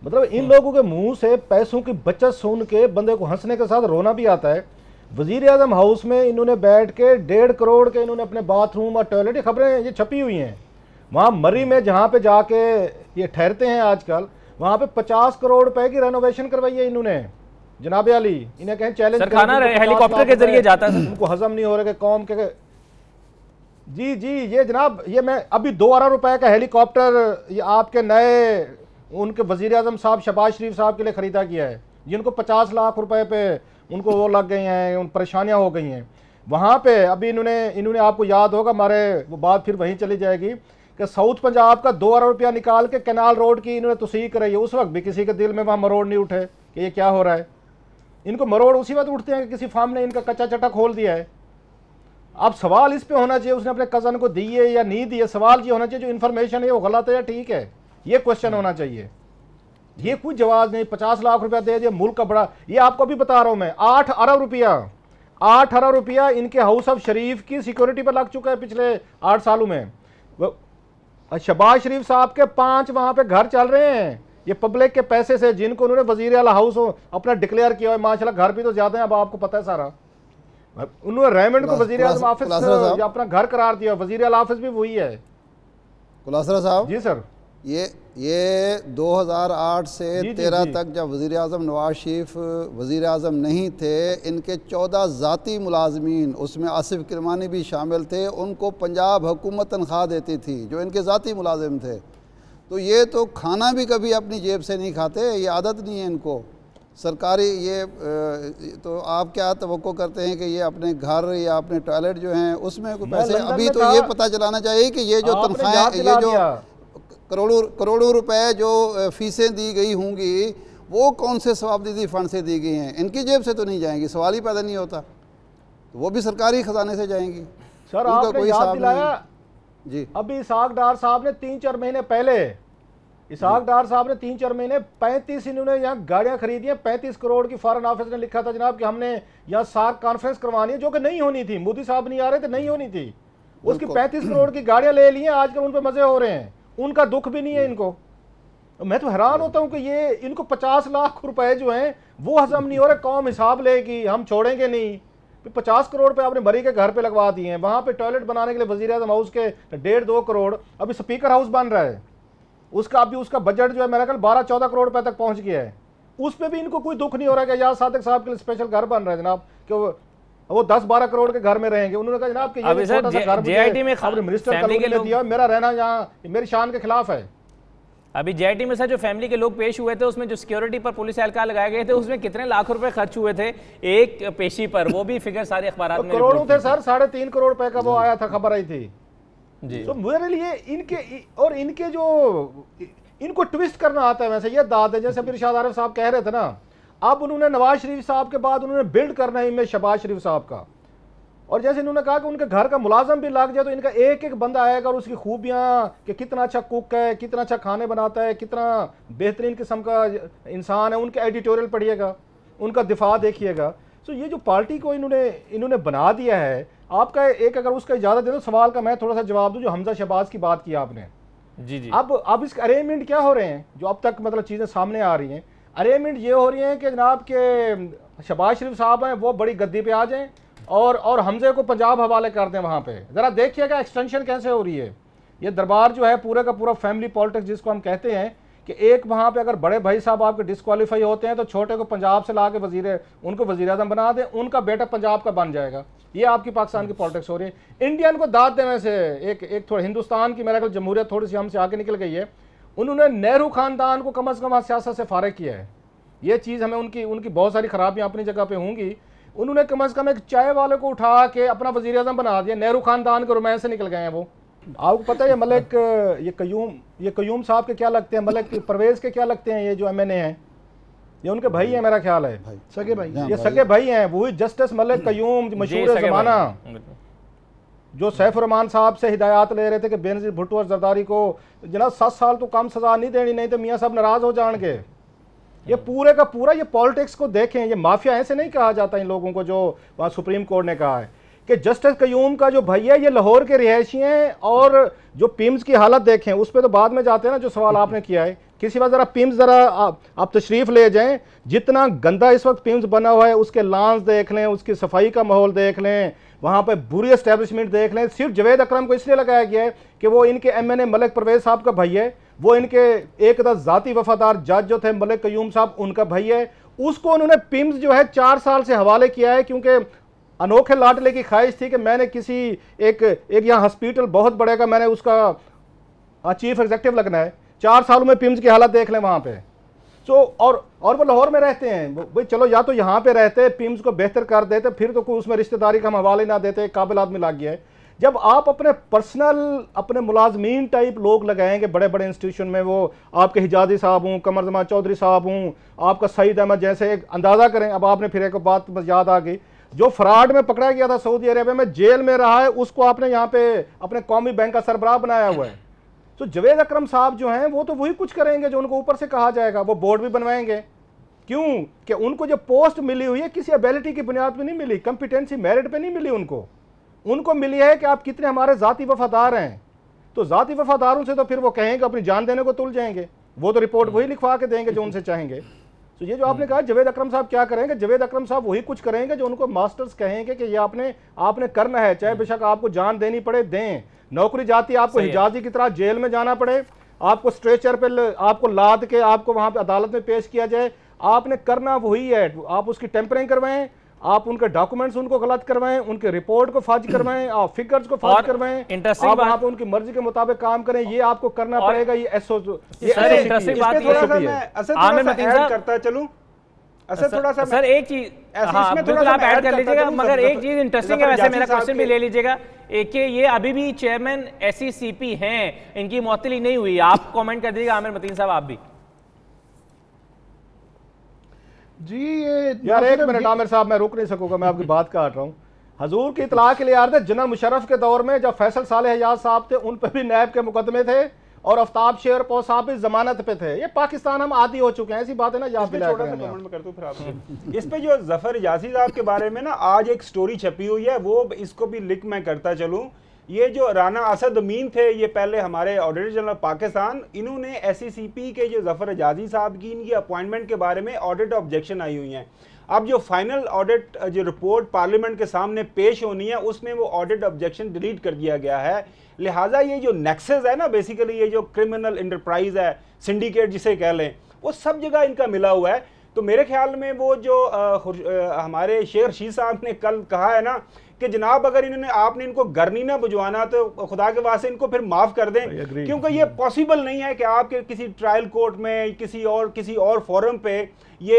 मतलब इन लोगों के मुंह से पैसों की बचत सुन के बंदे को हंसने के साथ रोना भी आता है। वजीर आज़म हाउस में इन्होंने बैठ के 1.5 करोड़ के इन्होंने अपने बाथरूम और टॉयलेट, ये खबरें ये छपी हुई हैं। वहाँ मरी में जहाँ पे जाके ये ठहरते हैं आजकल, वहाँ पे 50 करोड़ रुपए की रेनोवेशन करवाई है इन्होंने। जनाब अली, इन्हें कहें चैलेंज, खाना हेलीकॉप्टर के जरिए जाता है, उनको हजम नहीं हो रहा कि कौम के जी ये जनाब, ये मैं अभी 2 अरब रुपए का हेलीकॉप्टर ये आपके नए उनके वजीर आज़म साहब शहबाज शरीफ साहब के लिए खरीदा किया है, जिनको 50 लाख रुपए पे उनको वो लग गई हैं, उन परेशानियां हो गई हैं वहाँ पे। अभी इन्होंने आपको याद होगा, हमारे वो बात फिर वहीं चली जाएगी कि साउथ पंजाब का 2 अरब रुपया निकाल के कैनाल रोड की इन्होंने तोसीह कराई है। उस वक्त भी किसी के दिल में वहाँ मरोड़ नहीं उठे कि ये क्या हो रहा है। इनको मरोड़ उसी वक्त उठते हैं कि किसी फार्म ने इनका कच्चा चट्टा खोल दिया है। अब सवाल इस पे होना चाहिए उसने अपने कज़न को दी है या नहीं दी है। सवाल ये होना चाहिए जो इन्फॉर्मेशन है वो गलत है या ठीक है, ये क्वेश्चन होना चाहिए। ये कोई जवाब नहीं, 50 लाख रुपया दे दिया मुल्क का बड़ा। ये आपको भी बता रहा हूं मैं, 8 अरब रुपया इनके हाउस ऑफ शरीफ की सिक्योरिटी पर लग चुका है पिछले 8 सालों में। शहबाज शरीफ साहब के 5 वहां पे घर चल रहे हैं ये पब्लिक के पैसे से, जिनको उन्होंने वजीर आला हाउस अपना डिक्लेयर किया है। माशाल्लाह घर भी तो ज्यादा है, अब आपको पता है सारा। उन्होंने रेमंड को वजीर आजम ऑफिस अपना घर करार दिया, वजीर आला ऑफिस भी वही है। कुलासरा साहब जी सर, ये 2008 से जी, 13 जी। तक जब वज़ीर आज़म नवाज शरीफ वज़ीर आज़म नहीं थे, इनके 14 ज़ाती मुलाजमीन, उसमें आसिफ किरमानी भी शामिल थे, उनको पंजाब हुकूमत तनख्वाह देती थी जो इनके ज़ाती मुलाजिम थे। तो ये तो खाना भी कभी अपनी जेब से नहीं खाते, ये आदत नहीं है इनको सरकारी। ये तो आप क्या तवक्को करते हैं कि ये अपने घर या अपने टॉयलेट जो हैं उसमें कोई पैसे, लंदन अभी में तो था। ये पता चलाना चाहिए कि ये जो आपने तनख्वाहें, याद ये दिला जो दिया। करोड़ों रुपए जो फीसें दी गई होंगी, वो कौन से सवाबदीदी फंड से दी गई हैं? इनकी जेब से तो नहीं जाएंगी, सवाल ही पैदा नहीं होता। तो वो भी सरकारी खजाने से जाएंगी। सर उनका आपने कोई याद हिसाब दिलाया। नहीं। जी, अभी इसहाक डार साहब ने 3-4 महीने पहले, इसहाक डार साहब ने 3-4 महीने 35 इन्होंने यहाँ गाड़ियां खरीदी हैं, 35 करोड़ की। फॉरेन ऑफिस ने लिखा था जनाब कि हमने यहाँ सार्क कॉन्फ्रेंस करवानी है, जो कि नहीं होनी थी। मोदी साहब नहीं आ रहे थे, नहीं होनी थी। उसकी 35 करोड़ की गाड़ियां ले ली हैं, आजकल उन पर मजे हो रहे हैं, उनका दुख भी नहीं है इनको। मैं तो हैरान होता हूं कि ये इनको 50 लाख रुपए जो हैं वो हजम नहीं हो रहे। कौम हिसाब लेगी, हम छोड़ेंगे नहीं। 50 करोड़ रुपए आपने मरी के घर पे लगवा दिए हैं, वहां पे टॉयलेट बनाने के लिए वजीर आजम हाउस के 1.5-2 करोड़, अभी स्पीकर हाउस बन रहा है, उसका अभी उसका बजट जो है मेरा ख्याल 12-14 करोड़ रुपए तक पहुंच गया है। उस पर भी इनको कोई दुख नहीं हो रहा है कि यार सादिक साहब के लिए स्पेशल घर बन रहा है जनाब, कि वो 10-12 करोड़ के घर में रहेंगे। उन्होंने कहा जनाब कि ये छोटा सा घर JIT में आपने मिनिस्टर कॉलोनी में दिया, मेरा रहना यहाँ मेरी शान के खिलाफ है। अभी JIT में सर जो फैमिली के लोग पेश हुए थे, उसमें जो सिक्योरिटी पर पुलिस एहलकार लगाए गए थे, उसमें कितने लाख रुपए खर्च हुए थे एक पेशी पर? वो भी फिगर सारे अखबार में करोड़ों थे सर, 3.5 करोड़ रुपए का वो आया था, खबर आई थी जी। तो मेरे लिए इनके जो इनको ट्विस्ट करना आता है, वैसे ये दाद है। जैसे अभी इरशाद आरिफ साहब कह रहे थे ना, अब उन्होंने नवाज शरीफ साहब के बाद उन्होंने बिल्ड करना है इमेज शहबाज शरीफ साहब का। और जैसे इन्होंने कहा कि उनके घर का मुलाजम भी लग जाए तो इनका एक एक बंदा आएगा और उसकी खूबियां कि कितना अच्छा कुक है, कितना अच्छा खाने बनाता है, कितना बेहतरीन किस्म का इंसान है, उनके एडिटोरियल पढ़िएगा, उनका दिफा देखिएगा। तो ये जो पार्टी को इन्होंने बना दिया है, आपका एक अगर उसका इजाज़त दे दो सवाल का मैं थोड़ा सा जवाब दूं। जो हमजा शहबाज की बात की आपने, जी जी, अब इसके अरेंजमेंट क्या हो रहे हैं जो अब तक मतलब चीज़ें सामने आ रही हैं। अरेंजमेंट ये हो रही हैं कि जनाब के शहबाज शरीफ साहब हैं वो बड़ी गद्दी पे आ जाएं और हमजे को पंजाब हवाले कर दें वहाँ पे। ज़रा देखिएगा एक्सटेंशन कैसे हो रही है। ये दरबार जो है पूरे का पूरा फैमिली पॉलिटिक्स जिसको हम कहते हैं कि एक वहाँ पे अगर बड़े भाई साहब आपके डिस्क्वालीफाई होते हैं तो छोटे को पंजाब से ला के उनको वज़ीर आज़म बना दें, उनका बेटा पंजाब का बन जाएगा। ये आपकी पाकिस्तान की पॉलिटिक्स हो रही है। इंडियन को दाद देने से एक थोड़ा हिंदुस्तान की मेरा ख्याल जमहूरियत थोड़ी सी हमसे आगे निकल गई है। उन्होंने नेहरू खानदान को कम से कम सियासत से फारिग किया है। ये चीज़ हमें उनकी बहुत सारी खराबियाँ अपनी जगह पे होंगी। उन्होंने कम से कम एक चाय वाले को उठा के अपना वज़ीर आज़म बना दिया। नेहरू खानदान के रुमैन से निकल गए हैं वो। आपको पता है ये मलिक ये कयूम साहब के क्या लगते हैं, मलिक परवेज़ के क्या लगते हैं, ये जो MNA हैं, ये उनके भाई हैं मेरा ख्याल है, सगे भाई, ये सगे भाई हैं। वही जस्टिस मलिक कयूम मशहूर ज़माना जो सैफुर रहमान साहब से हिदायत ले रहे थे कि बेनज़ीर भुट्टो और जरदारी को जनाब 7 साल तो कम सज़ा नहीं देनी, नहीं तो मियाँ साहब नाराज़ हो जाएंगे। ये पूरे का पूरा ये पॉलिटिक्स को देखें, ये माफिया ऐसे नहीं कहा जाता इन लोगों को जो वहाँ सुप्रीम कोर्ट ने कहा है कि जस्टिस कयूम का जो भाई है ये लाहौर के रिहायशी हैं। और जो पिम्स की हालत देखें, उस पर तो बाद में जाते हैं ना, जो सवाल आपने किया है किसी बात, ज़रा पिम्स ज़रा आप तशरीफ़ ले जाएं। जितना गंदा इस वक्त पिम्स बना हुआ है, उसके लॉन्स देख लें, उसकी सफाई का माहौल देख लें, वहाँ पर बुरी एस्टेब्लिशमेंट देख लें। सिर्फ जवेद अकरम को इसलिए लगाया गया है कि वो इनके MNA मलिक परवेज़ साहब का भाई है, वो इनके एक ज़ाती वफादार जज जो थे मलिक कयूम साहब उनका भाई है। उसको उन्होंने पिम्स जो है 4 साल से हवाले किया है, क्योंकि अनोखे लाडले की ख्वाहिश थी कि मैंने किसी एक यहाँ हॉस्पिटल बहुत बड़े का मैंने उसका चीफ एग्जीक्यूटिव लगना है। 4 सालों में पिम्स की हालत देख लें वहाँ पे। तो और वो लाहौर में रहते हैं भाई, चलो या तो यहाँ पे रहते पिम्स को बेहतर कर देते, फिर तो कोई उसमें रिश्तेदारी का हम हवाले ना देते, काबिल आदमी लग गया है। जब आप अपने पर्सनल अपने मुलाजमीन टाइप लोग लगाएंगे बड़े बड़े इंस्टीट्यूशन में, वो आपके हिजाजी साहब हूँ, कमर जमान चौधरी साहब हूँ, आपका सईद अहमद जैसे, एक अंदाज़ा करें। अब आपने फिर एक बात बस याद आ गई, जो फ्रॉड में पकड़ा गया था सऊदी अरेबिया में, जेल में रहा है, उसको आपने यहाँ पे अपने कौमी बैंक का सरबराह बनाया हुआ है। तो जवेद अकरम साहब जो हैं वो तो वही कुछ करेंगे जो उनको ऊपर से कहा जाएगा, वो बोर्ड भी बनवाएंगे। क्यों कि उनको जो पोस्ट मिली हुई है किसी एबिलिटी की बुनियाद पे नहीं मिली, कंपिटेंसी मेरिट पे नहीं मिली, उनको मिली है कि आप कितने हमारे ज़ाती वफादार हैं। तो ज़ाती वफादारों से तो फिर वो कहेंगे अपनी जान देने को तुल जाएंगे, वो तो रिपोर्ट वही लिखवा के देंगे जो उनसे चाहेंगे। तो ये जो आपने कहा जवेद अकरम साहब क्या करेंगे, जवेद अकरम साहब वही कुछ करेंगे जो उनको मास्टर्स कहेंगे कि ये आपने करना है, चाहे बेशक आपको जान देनी पड़े दें। नौकरी जाती है, आपको हिजाजी की तरह जेल में जाना पड़े, आपको स्ट्रेचर पे आपको लाद के आपको वहां पे अदालत में पेश किया जाए। आपने करना वही है, आप उसकी टेम्परिंग करवाएं, आप उनके डॉक्यूमेंट्स उनको गलत करवाएं, उनके रिपोर्ट को फाज करवाएं, आप फिगर्स को फाज करवाएं, आप वहां पे उनकी मर्जी के मुताबिक काम करें, ये आपको करना पड़ेगा। ये इंटरेस्टिंग बात है करता चलूं थोड़ा सा सर एक चीज बिल्कुल आप ऐड कर लीजिएगा, मगर एक चीज इंटरेस्टिंग है, वैसे मेरा क्वेश्चन भी ले लीजिएगा कि ये अभी भी चेयरमैन SECP हैं, इनकी मुअत्तली नहीं हुई। आप कमेंट कर दीजिएगा आमिर मतीन साहब, आप भी। जी ये यार एक मिनट आमिर साहब, मैं रुक नहीं सकूंगा, मैं आपकी बात काट रहा हूँ। हजूर की इतला के लिए यार थे, जनरल मुशर्रफ के दौर में जब फैसल सालेह हयात साहब थे, उन पर भी नैब के मुकदमे थे और आफ्ताब शेरपो साहब भी जमानत पे थे। ये पाकिस्तान हम आदी हो चुके हैं, ऐसी बात है ना। छोटा सा कमेंट कर दूं फिर आपसे इस पे जो जफर हिजाजी साहब के बारे में ना आज एक स्टोरी छपी हुई है, वो इसको भी लिंक मैं करता चलूं। ये जो राना असद अमीन थे, ये पहले हमारे ऑडिटर जनरल पाकिस्तान, इन्होंने SECP के जो जफर हिजाजी साहब की इनकी अपॉइंटमेंट के बारे में ऑडिट ऑब्जेक्शन आई हुई हैं। अब जो फाइनल ऑडिट जो रिपोर्ट पार्लियामेंट के सामने पेश होनी है, उसमें वो ऑडिट ऑब्जेक्शन डिलीट कर दिया गया है। लिहाजा ये जो नेक्सस है ना, बेसिकली ये जो क्रिमिनल इंटरप्राइज है, सिंडिकेट जिसे कह लें, वो सब जगह इनका मिला हुआ है। तो मेरे ख्याल में वो जो हमारे शेख रशीद साहब ने कल कहा है ना कि जनाब अगर इन्होंने आपने इनको घर नहीं ना बुझवाना तो खुदा के वास्ते इनको फिर माफ कर दें, क्योंकि ये पॉसिबल नहीं है कि आपके किसी ट्रायल कोर्ट में किसी और फोरम पे ये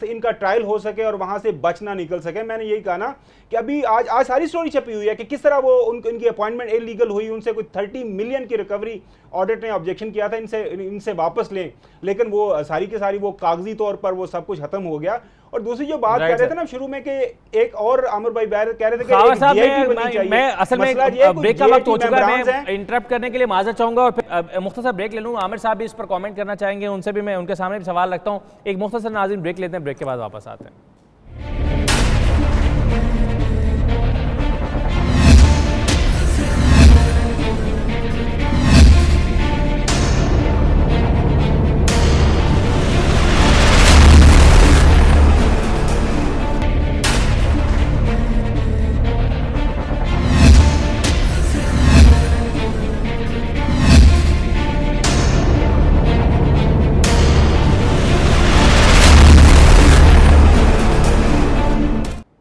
इनका ट्रायल हो सके और वहां से बच ना निकल सके। मैंने यही कहा ना कि अभी आज सारी स्टोरी छपी हुई है कि किस तरह वो इनकी अपॉइंटमेंट इलीगल हुई, उनसे कोई 30 मिलियन की रिकवरी ऑडिट ने ऑब्जेक्शन किया था इनसे वापस लें, लेकिन वो सारी की सारी वो कागजी तौर पर वो सब कुछ खत्म हो गया। और दूसरी जो बात कर रहे थे ना शुरू में कि एक और आमिर भाई कह रहे थे कि मैं असल में ब्रेक का वक्त हो चुका है, मैं इंटरप्ट करने के लिए माजरत चाहूंगा और फिर मुख्तसर ब्रेक ले लूँ। आमिर साहब भी इस पर कमेंट करना चाहेंगे, उनसे भी मैं उनके सामने भी सवाल रखता हूँ। एक मुख्तसर नाज़रीन ब्रेक लेते हैं, ब्रेक के बाद वापस आते हैं।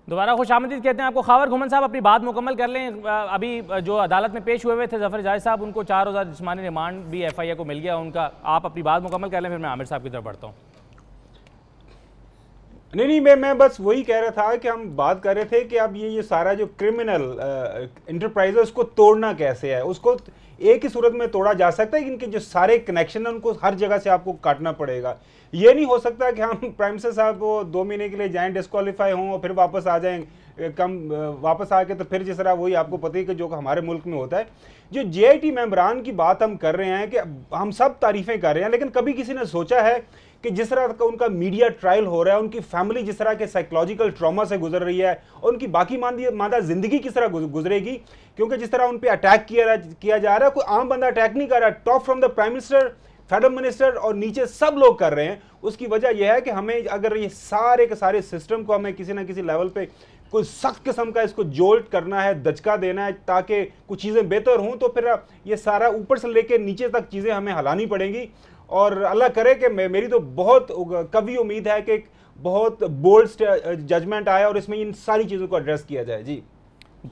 दोबारा खुशामदीद कहते हैं आपको। खावर घुमन साहब अपनी बात मुकम्मल कर लें। अभी जो अदालत में पेश हुए थे जफर हिजाजी साहब, उनको 4 रोज़ा जिस्मानी रिमांड भी FIA को मिल गया उनका। आप अपनी बात मुकम्मल कर लें, फिर मैं आमिर साहब की तरफ बढ़ता हूँ। नहीं मैं बस वही कह रहा था कि हम बात कर रहे थे कि अब ये सारा जो क्रिमिनल इंटरप्राइज है उसको तोड़ना कैसे है। उसको एक ही सूरत में तोड़ा जा सकता है कि इनके जो सारे कनेक्शन है उनको हर जगह से आपको काटना पड़ेगा। ये नहीं हो सकता कि हम प्राइम मिनिस्टर साहब वो 2 महीने के लिए जाएं, डिस्क्वालीफाई हों और फिर वापस आ जाएं, वापस आके तो फिर जिस तरह वही आपको पता ही कि जो हमारे मुल्क में होता है। जो JIT मेंबरान की बात हम कर रहे हैं कि हम सब तारीफें कर रहे हैं, लेकिन कभी किसी ने सोचा है कि जिस तरह का उनका मीडिया ट्रायल हो रहा है, उनकी फैमिली जिस तरह के साइकोलॉजिकल ट्रॉमा से गुजर रही है और उनकी बाकी मादा जिंदगी किस तरह गुजरेगी, क्योंकि जिस तरह उन पर अटैक किया जा रहा है, कोई आम बंदा अटैक नहीं कर रहा, top from the prime minister, federal minister और नीचे सब लोग कर रहे हैं। उसकी वजह यह है कि हमें अगर ये सारे के सारे सिस्टम को हमें किसी ना किसी लेवल पे कोई सख्त किस्म का इसको जोल्ट करना है, दचका देना है ताकि कुछ चीज़ें बेहतर हों, तो फिर ये सारा ऊपर से लेकर नीचे तक चीज़ें हमें हिलानी पड़ेंगी। और अल्लाह करे कि मेरी तो बहुत कभी उम्मीद है कि बहुत बोल्ड जजमेंट आया और इसमें इन सारी चीज़ों को एड्रेस किया जाए। जी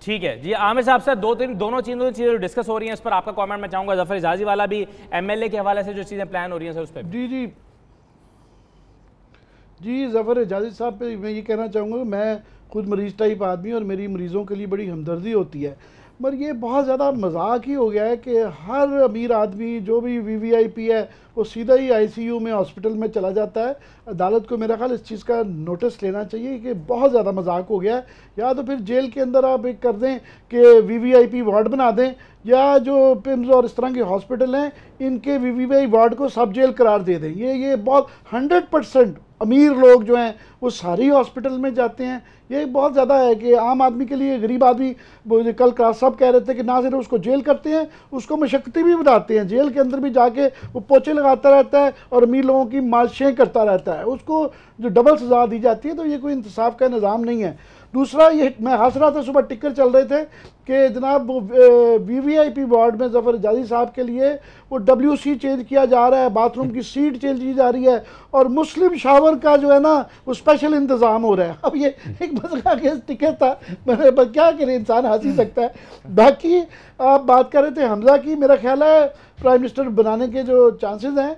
ठीक है जी। आमिर साहब से दोनों चीज़ें डिस्कस हो रही हैं, इस पर आपका कमेंट मैं चाहूँगा। जफर हिजाजी वाला भी MLA के हवाले से जो चीज़ें प्लान हो रही हैं सर, उस पर जी जफर हिजाजी साहब पे मैं ये कहना चाहूँगा, मैं खुद मरीज़ टाइप आदमी और मेरी मरीज़ों के लिए बड़ी हमदर्दी होती है, मगर ये बहुत ज़्यादा मजाक ही हो गया है कि हर अमीर आदमी जो भी VVIP है वो सीधा ही ICU में हॉस्पिटल में चला जाता है। अदालत को मेरा ख्याल इस चीज़ का नोटिस लेना चाहिए कि बहुत ज़्यादा मजाक हो गया है। या तो फिर जेल के अंदर आप एक कर दें कि VVIP वार्ड बना दें, या जो पिम्स और इस तरह के हॉस्पिटल हैं इनके VVIP वार्ड को सब जेल करार दे दें। ये बहुत 100% अमीर लोग जो हैं वो सारी हॉस्पिटल में जाते हैं। ये बहुत ज़्यादा है कि आम आदमी के लिए, गरीब आदमी, कल क्रास साहब कह रहे थे कि ना सिर्फ उसको जेल करते हैं, उसको मशक्क़ती भी बताते हैं। जेल के अंदर भी जाके वो पोछे लगाता रहता है और अमीर लोगों की मालिशें करता रहता है, उसको जो डबल सज़ा दी जाती है। तो ये कोई इंसाफ का निज़ाम नहीं है। दूसरा, ये मैं हंस रहा था, सुबह टिकर चल रहे थे कि जनाब VVIP वार्ड में ज़फ़र हिजाज़ी साहब के लिए वो WC चेंज किया जा रहा है, बाथरूम की सीट चेंज की जा रही है और मुस्लिम शावर का जो है ना वो स्पेशल इंतज़ाम हो रहा है। अब ये एक मसला के टिकट था, मैंने क्या करे, इंसान हंस ही सकता है। बाकी आप बात कर रहे थे हमज़ा की, मेरा ख्याल है प्राइम मिनिस्टर बनाने के जो चांसेस हैं,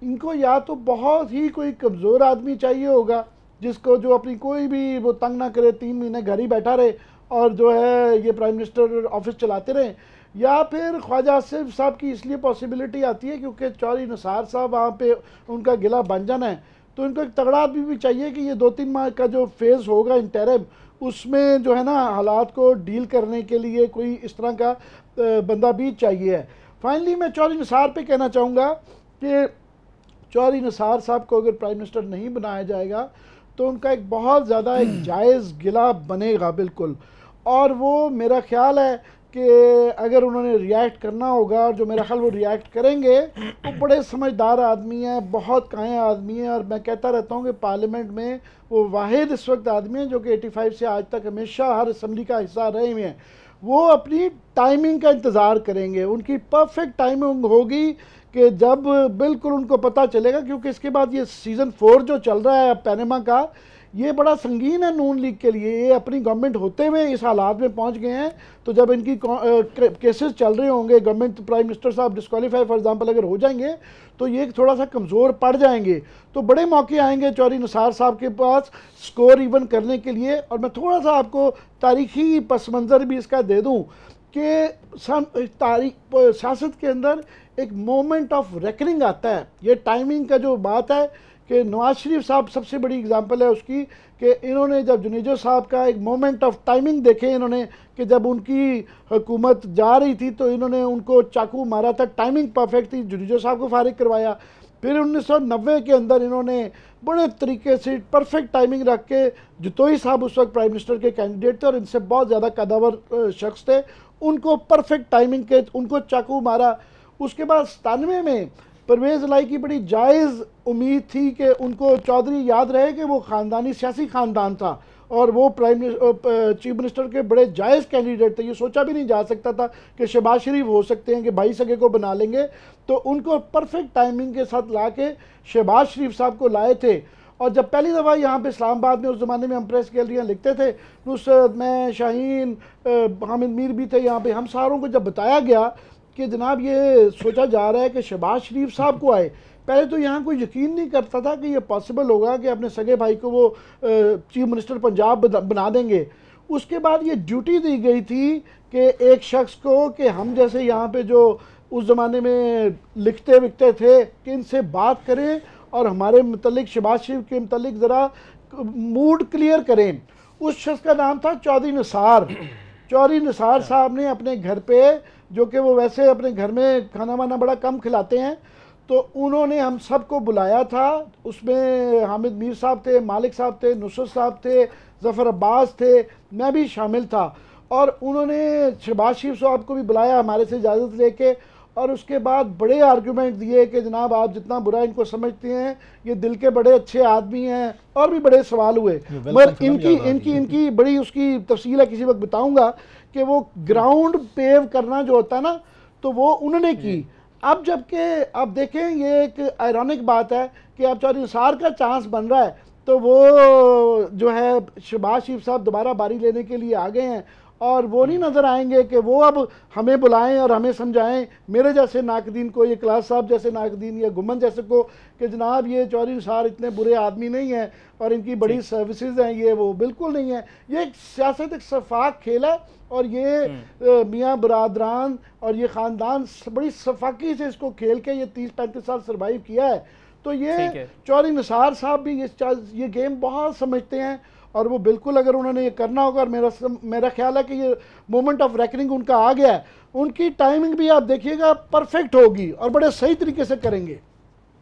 इनको या तो बहुत ही कोई कमज़ोर आदमी चाहिए होगा जिसको जो अपनी कोई भी वो तंग ना करे, 3 महीने घर ही बैठा रहे और जो है ये प्राइम मिनिस्टर ऑफिस चलाते रहे, या फिर ख्वाजा आसिफ साहब की इसलिए पॉसिबिलिटी आती है क्योंकि चौधरी निसार साहब वहाँ पे उनका गिला बन जाना है। तो इनको एक तगड़ा आदमी भी चाहिए कि ये 2-3 माह का जो फेज़ होगा इंटरिम, उसमें जो है ना हालात को डील करने के लिए कोई इस तरह का बंदा भी चाहिए है। फाइनली मैं चौधरी निसार पे कहना चाहूँगा कि चौधरी निसार साहब को अगर प्राइम मिनिस्टर नहीं बनाया जाएगा तो उनका एक बहुत ज़्यादा एक जायज़ गिला बनेगा बिल्कुल। और वो मेरा ख्याल है कि अगर उन्होंने रिएक्ट करना होगा, और जो मेरा ख्याल वो रिएक्ट करेंगे, वो बड़े समझदार आदमी हैं, बहुत काया आदमी हैं। और मैं कहता रहता हूँ कि पार्लियामेंट में वो वाहिद इस वक्त आदमी हैं जो कि 85 से आज तक हमेशा हर असम्बली का हिस्सा रहे हुए हैं। वो अपनी टाइमिंग का इंतज़ार करेंगे, उनकी परफेक्ट टाइमिंग होगी कि जब बिल्कुल उनको पता चलेगा, क्योंकि इसके बाद ये सीज़न 4 जो चल रहा है पैनामा का, ये बड़ा संगीन है नून लीग के लिए। ये अपनी गवर्नमेंट होते हुए इस हालात में पहुंच गए हैं। तो जब इनकी केसेस चल रहे होंगे, गवर्नमेंट प्राइम मिनिस्टर साहब डिस्क्वालीफाई फॉर एग्जांपल अगर हो जाएंगे, तो ये थोड़ा सा कमज़ोर पड़ जाएंगे। तो बड़े मौके आएंगे चौधरी निसार साहब के पास स्कोर इवन करने के लिए। और मैं थोड़ा सा आपको तारीखी पस मंज़र भी इसका दे दूँ कि सियासत के अंदर एक मोमेंट ऑफ रेकनिंग आता है। ये टाइमिंग का जो बात है कि नवाज शरीफ साहब सबसे बड़ी एग्जांपल है उसकी कि इन्होंने जब जुनेजो साहब का एक मोमेंट ऑफ टाइमिंग देखे इन्होंने कि जब उनकी हुकूमत जा रही थी तो इन्होंने उनको चाकू मारा था, टाइमिंग परफेक्ट थी, जुनेजो साहब को फारिग करवाया। फिर 1990 के अंदर इन्होंने बड़े तरीके से परफेक्ट टाइमिंग रख के, जतोई साहब उस वक्त प्राइम मिनिस्टर के कैंडिडेट थे और इनसे बहुत ज़्यादा कदावर शख्स थे, उनको परफेक्ट टाइमिंग के उनको चाकू मारा। उसके बाद 97 में परवेज़ इलाही की बड़ी जायज़ उम्मीद थी कि उनको चौधरी याद रहे कि वो ख़ानदानी सियासी ख़ानदान था और वो चीफ मिनिस्टर के बड़े जायज़ कैंडिडेट थे। ये सोचा भी नहीं जा सकता था कि शहबाज शरीफ हो सकते हैं कि भाई सगे को बना लेंगे। तो उनको परफेक्ट टाइमिंग के साथ ला के शहबाज शरीफ साहब को लाए थे। और जब पहली दफ़ा यहाँ पे इस्लामाबाद में, उस ज़माने में हम प्रेस गैलरियाँ लिखते थे, नुसरत, मैं, शाहीन, हामिद मीर भी थे यहाँ पे, हम सारों को जब बताया गया कि जनाब ये सोचा जा रहा है कि शहबाज शरीफ साहब को आए, पहले तो यहाँ कोई यकीन नहीं करता था कि ये पॉसिबल होगा कि अपने सगे भाई को वो चीफ मिनिस्टर पंजाब बना देंगे। उसके बाद ये ड्यूटी दी गई थी कि एक शख्स को, कि हम जैसे यहाँ पे जो उस ज़माने में लिखते विकते थे, कि इनसे बात करें और हमारे मतलब शहबाज शरीफ के मतलब ज़रा मूड क्लियर करें। उस शख्स का नाम था चौधरी निसार। चौधरी निसार साहब ने अपने घर पे, जो कि वो वैसे अपने घर में खाना वाना बड़ा कम खिलाते हैं, तो उन्होंने हम सबको बुलाया था। उसमें हामिद मीर साहब थे, मालिक साहब थे, नुसरत साहब थे, ज़फ़र अब्बास थे, मैं भी शामिल था। और उन्होंने शहबाज शरीफ साहब को भी बुलाया हमारे से इजाज़त लेके, और उसके बाद बड़े आर्गूमेंट दिए कि जनाब आप जितना बुरा इनको समझते हैं, ये दिल के बड़े अच्छे आदमी हैं, और भी बड़े सवाल हुए। मगर इनकी बड़ी उसकी तफसील है, किसी वक्त बताऊंगा कि वो ग्राउंड पेव करना जो होता है ना, तो वो उन्होंने की। अब जबकि आप देखें, ये एक आयरॉनिक बात है कि अब चौधरी निसार का चांस बन रहा है, तो वो जो है शहबाज शरीफ साहब दोबारा बारी लेने के लिए आ गए हैं, और वो नहीं नज़र आएंगे कि वो अब हमें बुलाएं और हमें समझाएं, मेरे जैसे नाकदीन को, ये क्लास साहब जैसे नाकदीन या गुमन जैसे को, कि जनाब ये चौधरी निसार इतने बुरे आदमी नहीं हैं और इनकी बड़ी सर्विसेज हैं, ये वो बिल्कुल नहीं है। ये एक सियासत, एक शफाक खेल है, और ये मियाँ बरादरान और ये ख़ानदान बड़ी शफाकी से इसको खेल के ये 30-35 साल सर्वाइव किया है। तो ये चौधरी निसार साहब भी ये गेम बहुत समझते हैं, और वो बिल्कुल अगर उन्होंने ये करना होगा, और मेरा ख्याल है कि ये मोमेंट ऑफ रेकनिंग उनका आ गया है। उनकी टाइमिंग भी आप देखिएगा परफेक्ट होगी और बड़े सही तरीके से करेंगे।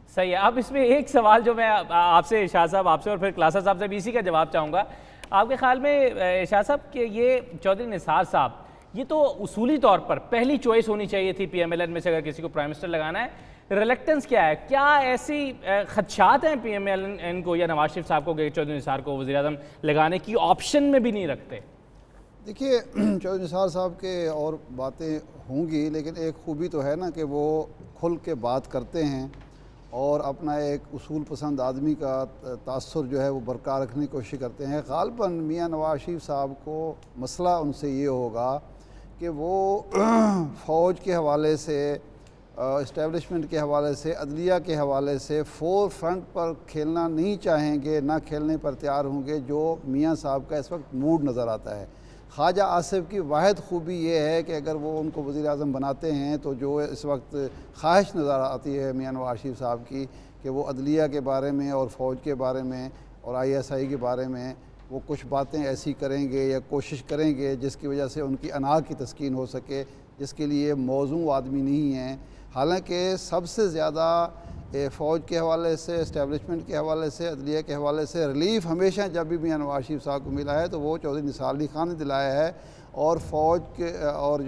सही है। अब इसमें एक सवाल जो मैं आपसे शाह साहब आपसे और फिर क्लासा साहब से भी इसी का जवाब चाहूँगा, आपके ख्याल में शाह साहब कि ये चौधरी निसार साहब ये तो उसूली तौर पर पहली चॉइस होनी चाहिए थी PMLN में से अगर किसी को प्राइम मिनिस्टर लगाना है, रिलेक्टेंस क्या है? क्या ऐसी खदशात हैं PMLN को या नवाज शरीफ साहब को कि चौधरी निसार को वज़ीर आज़म लगाने की ऑप्शन में भी नहीं रखते? देखिए चौधरी निसार साहब के और बातें होंगी, लेकिन एक खूबी तो है ना कि वो खुल के बात करते हैं और अपना एक उसूल पसंद आदमी का तासुर जो है वो बरकरार रखने की कोशिश करते हैं। ग़ालिबन मियाँ नवाज शरीफ साहब को मसला उनसे ये होगा कि वो फ़ौज के हवाले से, इस्टेब्लिशमेंट के हवाले से, अदलिया के हवाले से फ़ोर फ्रंट पर खेलना नहीं चाहेंगे, ना खेलने पर तैयार होंगे, जो मियाँ साहब का इस वक्त मूड नज़र आता है। ख्वाजा आसिफ की वाहिद खूबी ये है कि अगर वो उनको वज़ीर आज़म बनाते हैं तो जो इस वक्त ख्वाहिश नज़र आती है मियाँ नवाज शरीफ साहब की कि वो अदलिया के बारे में और फ़ौज के बारे में और ISI के बारे में वो कुछ बातें ऐसी करेंगे या कोशिश करेंगे जिसकी वजह से उनकी अना की तस्कीन हो सके, जिसके लिए मौजूद आदमी नहीं हैं। हालांकि सबसे ज़्यादा फ़ौज के हवाले से, इस्टेब्लिशमेंट के हवाले से, अदलिया के हवाले से रिलीफ हमेशा जब भी मियाँ नवाज शरीफ साहब को मिला है तो वो चौधरी निसार अली खान ने दिलाया है। और फ़ौज के और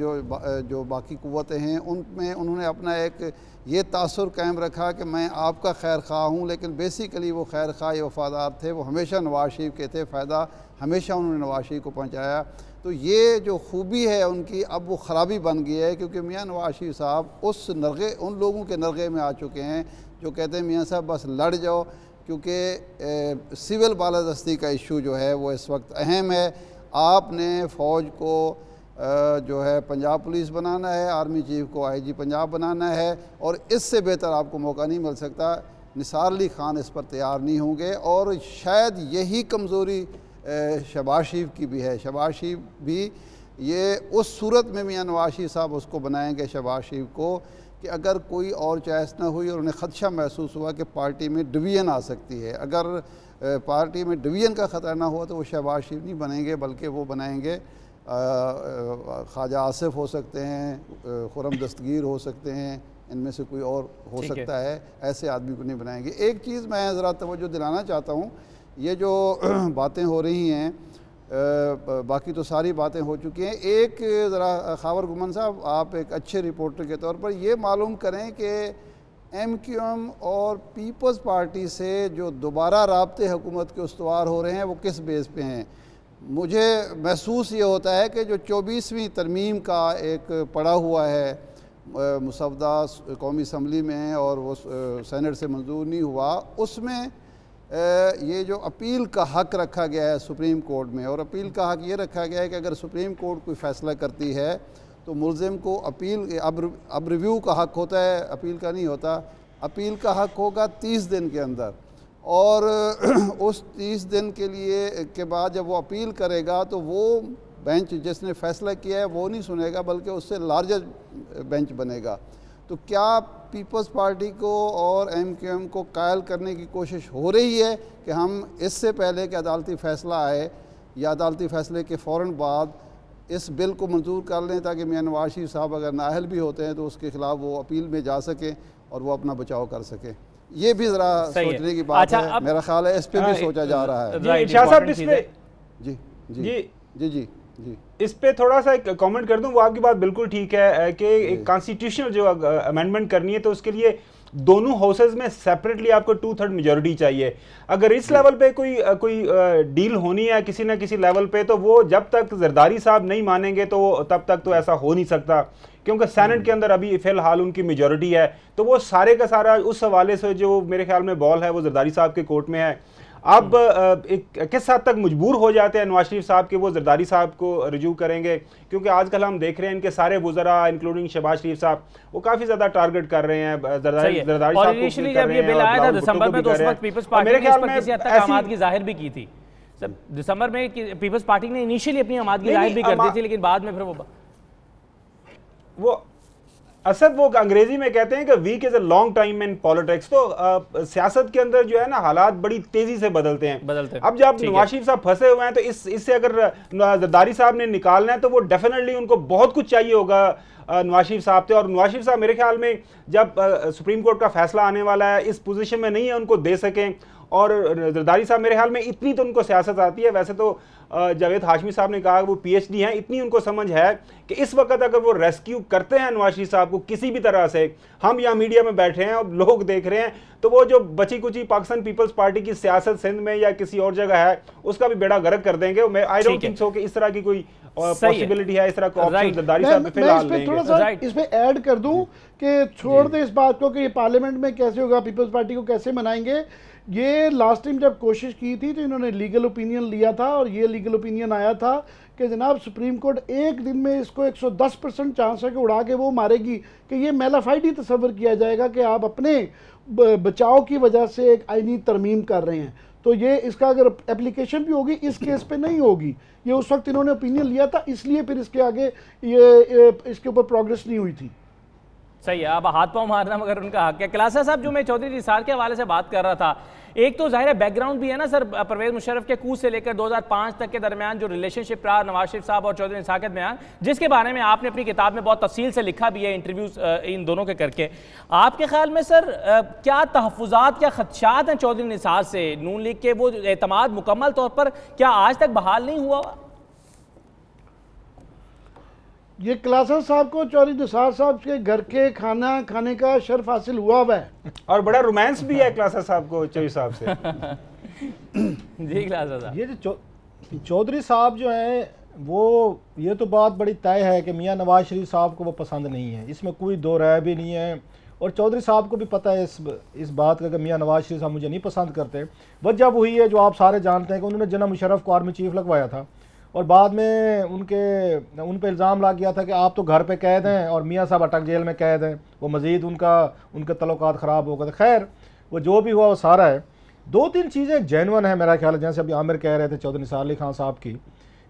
जो बाकी क़ुव्वतें हैं उनमें उन्होंने अपना एक ये तासुर कायम रखा कि मैं आपका खैर खा हूँ, लेकिन बेसिकली वो खैर खा वफ़ादार थे, वो हमेशा नवाज शरीफ के थे, फ़ायदा हमेशा उन्होंने नवाज शरीफ को पहुँचाया। तो ये जो खूबी है उनकी अब वो ख़राबी बन गई है, क्योंकि मियाँ नवाज शरीफ साहब उस नरगे, उन लोगों के नरगे में आ चुके हैं जो कहते हैं मियाँ साहब बस लड़ जाओ, क्योंकि सिविल बालादस्ती का इशू जो है वो इस वक्त अहम है। आपने फ़ौज को जो है पंजाब पुलिस बनाना है, आर्मी चीफ को IG पंजाब बनाना है, और इससे बेहतर आपको मौका नहीं मिल सकता। निसार अली खान इस पर तैयार नहीं होंगे, और शायद यही कमज़ोरी शहबाज शरीफ की भी है। शहबाज शरीफ भी ये उस सूरत में मियाँ नवाज शरीफ साहब उसको बनाएंगे शहबाज शरीफ को कि अगर कोई और चॉइस ना हुई और उन्हें ख़दशा महसूस हुआ कि पार्टी में डिवीज़न आ सकती है। अगर पार्टी में डिवीज़न का ख़तरा ना हुआ तो वो शहबाज शरीफ नहीं बनेंगे, बल्कि वो बनाएंगे ख्वाजा आसिफ हो सकते हैं, खुरम दस्तगीर हो सकते हैं, इनमें से कोई और हो सकता है। ऐसे आदमी को नहीं बनाएंगे। एक चीज़ मैं ज़रा तवज्जो दिलाना चाहता हूँ, ये जो बातें हो रही हैं, बाकी तो सारी बातें हो चुकी हैं। एक ज़रा खावर गुमान साहब, आप एक अच्छे रिपोर्टर के तौर पर ये मालूम करें कि MQM और पीपल्स पार्टी से जो दोबारा राब्ते हुकूमत के उस्तवार हो रहे हैं वो किस बेस पे हैं? मुझे महसूस ये होता है कि जो 24वीं तरमीम का एक पड़ा हुआ है मुसवदा कौमी असम्बली में और वो सेनेट से मंजूर नहीं हुआ, उसमें ये जो अपील का हक़ रखा गया है सुप्रीम कोर्ट में, और अपील का हक़ ये रखा गया है कि अगर सुप्रीम कोर्ट कोई फ़ैसला करती है तो मुल्ज़िम को अपील, अब रिव्यू का हक़ होता है, अपील का नहीं होता। अपील का हक़ होगा 30 दिन के अंदर, और उस 30 दिन के लिए के बाद जब वो अपील करेगा तो वो बेंच जिसने फ़ैसला किया है वो नहीं सुनेगा, बल्कि उससे लार्जर बेंच बनेगा। तो क्या पीपल्स पार्टी को और MQM को कायल करने की कोशिश हो रही है कि हम इससे पहले कि अदालती फ़ैसला आए या अदालती फ़ैसले के फ़ौरन बाद इस बिल को मंजूर कर लें, ताकि मियाँ नवाज शरीफ साहब अगर नाअहल भी होते हैं तो उसके ख़िलाफ़ वो अपील में जा सकें और वो अपना बचाव कर सकें? ये भी ज़रा सोचने की बात है। मेरा ख्याल है इस पर भी सोचा जा रहा है। शाह साहब इसमें जी जी जी जी जी जी इस पे थोड़ा सा एक कमेंट कर दूं। वो आपकी बात बिल्कुल ठीक है कि कॉन्स्टिट्यूशनल जो अमेंडमेंट करनी है तो उसके लिए दोनों हाउसेज में सेपरेटली आपको 2/3 मेजॉरिटी चाहिए। अगर इस लेवल पे कोई डील होनी है किसी ना किसी लेवल पे, तो वो जब तक जरदारी साहब नहीं मानेंगे तो तब तक तो ऐसा हो नहीं सकता, क्योंकि सेनेट के अंदर अभी फिलहाल उनकी मेजॉरिटी है। तो वो सारे का सारा उस हवाले से जो मेरे ख्याल में बॉल है वो जरदारी साहब के कोर्ट में है। अब किस हद तक मजबूर हो जाते हैं नवाज शरीफ साहब के वो जरदारी साहब को रिज्यू करेंगे, क्योंकि आजकल हम देख रहे हैं इनके सारे वुज़रा इंक्लूडिंग शहबाज शरीफ साहब वो काफी ज्यादा टारगेट कर रहे हैं जरदारी साहब को। इनिशियली जब ये बिल आया था दिसंबर में तो उस वक्त पीपल्स पार्टी ने इस पर किसी हद तक आमादगी जाहिर भी की थी। दिसंबर में पीपल्स पार्टी ने इनिशियली अपनी आमादगी जाहिर भी कर दी थी, लेकिन बाद में फिर वो असद वो अंग्रेजी में कहते हैं कि week is a long time in politics. तो सियासत के अंदर जो है ना हालात बड़ी तेजी से बदलते हैं। अब जब नवाज शरीफ साहब फंसे हुए हैं तो इससे अगर जरदारी साहब ने निकालना है तो वो डेफिनेटली उनको बहुत कुछ चाहिए होगा नवाज शरीफ साहब थे। और नवाज शरीफ साहब मेरे ख्याल में जब सुप्रीम कोर्ट का फैसला आने वाला है इस पोजीशन में नहीं है उनको दे सकें। और जरदारी साहब मेरे ख्याल में इतनी तो उनको सियासत आती है, वैसे तो जावेद हाशमी साहब ने कहा वो पीएचडी हैं, इतनी उनको समझ है कि इस वक्त अगर वो रेस्क्यू करते हैं नवाज शरीफ साहब को किसी भी तरह से, हम यहाँ मीडिया में बैठे हैं और लोग देख रहे हैं, तो वो जो बची कुची पाकिस्तान पीपल्स पार्टी की सियासत सिंध में या किसी और जगह है उसका भी बेड़ा गर्क कर देंगे। मैं आई डोंट थिंक सो कि इस तरह की कोई पॉसिबिलिटी है, इस तरह का ऑप्शन जरदारी साहब फिलहाल लेंगे। थोड़ा सा इसमें ऐड कर दूं कि छोड़ दे इस बात को कि ये पार्लियामेंट में कैसे होगा, पीपल्स पार्टी को कैसे मनाएंगे। ये लास्ट टाइम जब कोशिश की थी तो इन्होंने लीगल ओपिनियन लिया था और ये लीगल ओपिनियन आया था कि जनाब सुप्रीम कोर्ट एक दिन में इसको 110% चांस है कि उड़ा के वो मारेगी, कि ये मेलाफाइड ही तस्वर किया जाएगा कि आप अपने बचाव की वजह से एक आईनी तरमीम कर रहे हैं। तो ये इसका अगर एप्लीकेशन भी होगी इस केस पे नहीं होगी। ये उस वक्त इन्होंने ओपिनियन लिया था, इसलिए फिर इसके आगे ये इसके ऊपर प्रोग्रेस नहीं हुई थी। सही है, अब हाथ पांव मारना मगर उनका हक है। क्लासा साहब, जो मैं चौधरी निसार के हवाले से बात कर रहा था, एक तो जाहिर है बैकग्राउंड भी है ना सर, परवेज मुशर्रफ के कूच से लेकर 2005 तक के दरमियान जो रिलेशनशिप रहा नवाज शरीफ साहब और चौधरी निसार के दरमियान, जिसके बारे में आपने अपनी किताब में बहुत तफसील से लिखा भी है, इंटरव्यूज इन दोनों के करके। आपके ख्याल में सर क्या तहफ़्फ़ुज़ात, क्या खदशात हैं चौधरी निसार से? नून लीग के वो एतमाद मुकम्मल तौर पर क्या आज तक बहाल नहीं हुआ? ये क्लासा साहब को चौधरी निसार साहब के घर के खाना खाने का शर्फ हासिल हुआ है और बड़ा रोमांस भी है क्लासा साहब को चौधरी साहब से। जी क्लासा साहब, ये जो चौधरी साहब जो हैं वो, ये तो बात बड़ी तय है कि मियां नवाज शरीफ साहब को वो पसंद नहीं है, इसमें कोई दो राय भी नहीं है। और चौधरी साहब को भी पता है इस बात का कि मियां नवाज शरीफ साहब मुझे नहीं पसंद करते। वजह वही है जो आप सारे जानते हैं कि उन्होंने जना मुशर्रफ को आर्मी चीफ लगवाया था और बाद में उन पे इल्ज़ाम लग गया था कि आप तो घर पे कैद हैं और मियां साहब अटक जेल में कैद हैं, वो मज़ीद उनके तल्लुकात ख़राब हो गए। खैर वो जो भी हुआ वो सारा है। दो तीन चीज़ें जेन्युइन है मेरा ख्याल है, जैसे अभी आमिर कह रहे थे चौधरी निसार अली खान साहब की।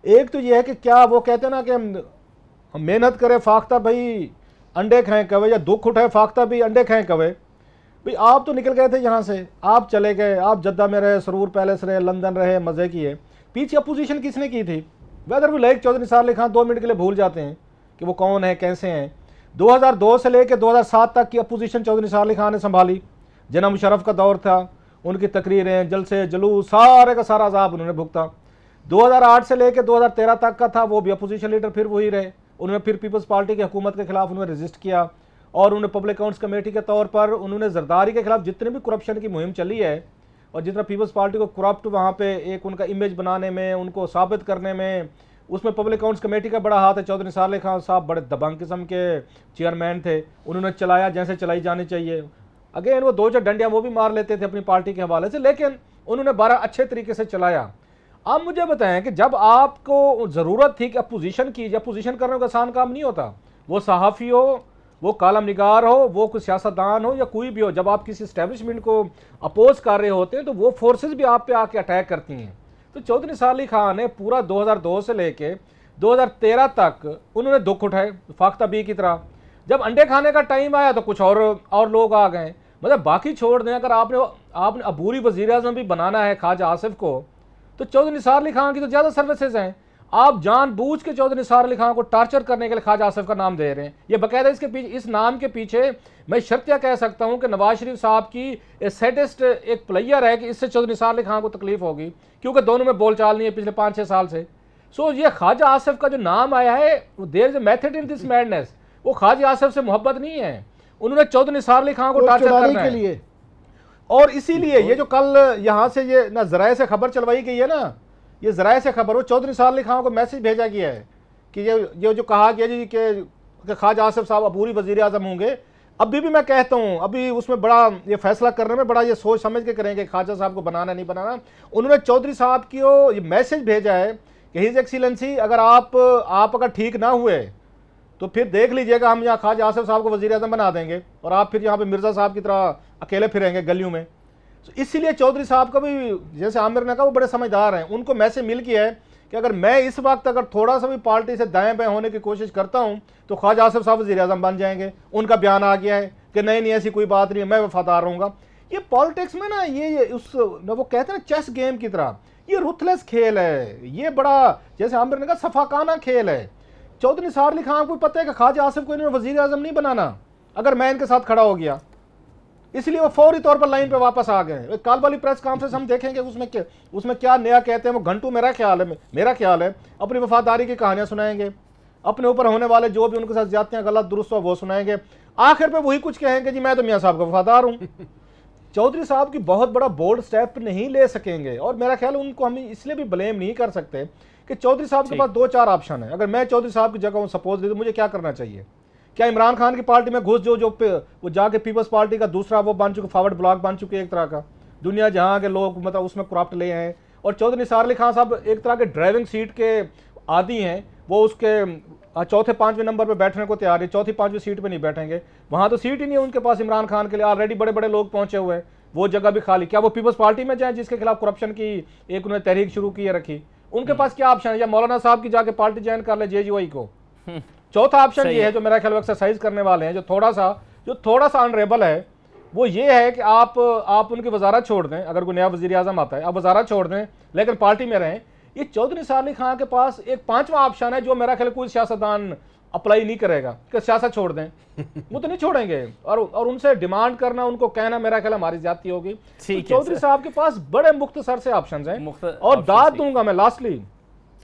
एक तो ये है कि क्या वो कहते हैं ना कि हम मेहनत करें फाख्ता भाई अंडे खाएँ कवे, या दुख उठाए फाख्ता भी अंडे खाएँ कवे। भाई आप तो निकल गए थे यहाँ से, आप चले गए, आप जद्दा में रहे, सरूर पैलेस रहे, लंदन रहे, मज़े किए। पीछे अपोजिशन किसने की थी? वेदर वो लाइक चौधरी निसार अली खान 2 मिनट के लिए भूल जाते हैं कि वो कौन है, कैसे हैं। 2002 से लेकर 2007 तक की अपोजिशन चौधरी निसार अली खान ने संभाली। जना मुशर्रफ का दौर था, उनकी तकरीरें, जलसे जुलूस, सारे का सारा अजाब उन्होंने भुगता। 2008 से लेकर 2013 तक का था, वो भी अपोजिशन लीडर फिर वही रहे। उन्होंने फिर पीपल्स पार्टी की हुकूमत के खिलाफ उन्होंने रजिस्ट किया और उन्होंने पब्लिक अकाउंट्स कमेटी के तौर पर उन्होंने जरदारी के खिलाफ जितने भी करप्शन की मुहिम चली है और जितना पीपल्स पार्टी को करप्ट वहाँ पे एक उनका इमेज बनाने में, उनको साबित करने में, उसमें पब्लिक अकाउंट्स कमेटी का बड़ा हाथ है। चौधरी निसार अली खान साहब बड़े दबंग किस्म के चेयरमैन थे, उन्होंने चलाया जैसे चलाई जानी चाहिए। अगेन वो 2-4 डंडियाँ वो भी मार लेते थे अपनी पार्टी के हवाले से, लेकिन उन्होंने 12 अच्छे तरीके से चलाया। आप मुझे बताएं कि जब आपको ज़रूरत थी कि अपोजिशन की, अपोजिशन करने का आसान काम नहीं होता, वो सहाफ़ी हो, वो कालम निगार हो, वो कोई सियासतदान हो या कोई भी हो, जब आप किसी इस्टेब्लिशमेंट को अपोज कर रहे होते हैं तो वो फोर्सेस भी आप पे आके अटैक करती हैं। तो चौधरी निसार अली खान ने पूरा 2002 से लेके 2013 तक उन्होंने दुख उठाए फाख्ता बी की तरह। जब अंडे खाने का टाइम आया तो कुछ और लोग आ गए। मतलब बाकी छोड़ दें, अगर आपने अबूरी वज़ीर आज़म भी बनाना है ख्वाजा आसिफ को, तो चौधरी निसार अली खान की तो ज़्यादा सर्विसेज हैं। आप जानबूझ के चौधरी निसार अली खान को टार्चर करने के लिए ख्वाजा आसिफ का नाम दे रहे हैं। ये बाकायदा इसके पीछे, इस नाम के पीछे मैं शर्तिया कह सकता हूं कि नवाज शरीफ साहब की सैडेस्ट एक प्लेयर है कि इससे चौधरी निसार अली खान को तकलीफ होगी, क्योंकि दोनों में बोलचाल नहीं है पिछले 5-6 साल से। सो ये ख्वाजा आसिफ का जो नाम आया है, there is a method in this madness. वो ख्वाजा आसिफ से मोहब्बत नहीं है, उन्होंने चौधरी निसार अली खान को टार्चर करने के लिए। और इसीलिए ये जो कल यहाँ से ये ना ज़राए से खबर चलवाई गई है ना, ये ज़राए से खबर, वो चौधरी निसार अली खान को मैसेज भेजा गया है कि ये जो कहा गया जी कि ख्वाजा आसिफ साहब अबूरी वज़ीर आज़म होंगे। अभी भी मैं कहता हूँ, अभी उसमें बड़ा ये फैसला करने में बड़ा ये सोच समझ के करेंगे ख्वाजा साहब को बनाना नहीं बनाना। उन्होंने चौधरी साहब की ये मैसेज भेजा है कि हिज एक्सीलेंसी, अगर आप अगर ठीक ना हुए तो फिर देख लीजिएगा, हम यहाँ ख्वाजा आसिफ साहब को वज़ीर आज़म बना देंगे और आप फिर यहाँ पे मिर्ज़ा साहब की तरह अकेले फिरेंगे गलियों में। तो इसीलिए चौधरी साहब का भी, जैसे आमिर ने कहा, वो बड़े समझदार हैं, उनको मैसेज मिल गया है कि अगर मैं इस वक्त अगर थोड़ा सा भी पार्टी से दाएं बाएं होने की कोशिश करता हूं तो ख्वाजा आसिफ साहब वज़ीर आज़म बन जाएंगे। उनका बयान आ गया है कि नहीं ऐसी कोई बात नहीं है, मैं वफादार रहूंगा। ये पॉलिटिक्स में ना ये उस वो कहते हैं ना चेस गेम की तरह, ये रुथलेस खेल है, ये बड़ा जैसे आमिर ने कहा सफाकाना खेल है। चौधरी निसार अली खान को पता है कि ख्वाजा आसिफ को इन्होंने वज़ीर आज़म नहीं बनाना अगर मैं इनके साथ खड़ा हो गया, इसलिए वो फौरी तौर पर लाइन पे वापस आ गए। कल वाली प्रेस कॉन्फ्रेंस हम देखेंगे उसमें क्या नया कहते हैं वो घंटू। मेरा ख्याल है अपनी वफादारी की कहानियां सुनाएंगे, अपने ऊपर होने वाले जो भी उनके साथ ज्यादतियां गलत दुरुस्त हो वो सुनाएंगे, आखिर पे वही कुछ कहेंगे जी मैं तो मियां साहब का वफादार हूं। चौधरी साहब की बहुत बड़ा बोल्ड स्टेप नहीं ले सकेंगे, और मेरा ख्याल उनको हम इसलिए भी ब्लेम नहीं कर सकते कि चौधरी साहब के पास 2-4 ऑप्शन है। अगर मैं चौधरी साहब की जगह सपोज दे तो मुझे क्या करना चाहिए? क्या इमरान खान की पार्टी में घुस जो वो जाके पीपल्स पार्टी का दूसरा वो बन चुके, फॉरवर्ड ब्लॉक बन चुके एक तरह का, दुनिया जहां के लोग मतलब उसमें करप्ट ले हैं, और चौधरी निसार अली खान साहब एक तरह के ड्राइविंग सीट के आदी हैं, वो उसके चौथे 5वें नंबर पे बैठने को तैयार है, चौथी 5वीं सीट पे नहीं बैठेंगे, वहां तो सीट ही नहीं है उनके पास इमरान खान के लिए, ऑलरेडी बड़े बड़े लोग पहुंचे हुए हैं, वो जगह भी खाली। क्या वो पीपल्स पार्टी में जाए जिसके खिलाफ करप्शन की एक उन्होंने तहरीक शुरू की है रखी? उनके पास क्या ऑप्शन है? या मौलाना साहब की जाके पार्टी ज्वाइन कर ले JUI को। चौथा ऑप्शन ये है जो मेरा ख्याल एक्सरसाइज करने वाले हैं, जो थोड़ा सा अनरेबल है, वो ये है कि आप उनकी वजारत छोड़ दें। अगर कोई नया वजीर आजम आता है आप वजारत छोड़ दें लेकिन पार्टी में रहें। ये चौधरी निसार अली खान के पास एक 5वां ऑप्शन है जो मेरा ख्याल कोई सियासतदान अप्लाई नहीं करेगा कि सियासत छोड़ दें। वो तो नहीं छोड़ेंगे, और उनसे डिमांड करना, उनको कहना मेरा ख्याल हमारी ज्यादती होगी। तो चौधरी साहब के पास बड़े मुख्तसर से ऑप्शन हैं, और दाद दूंगा मैं, लास्टली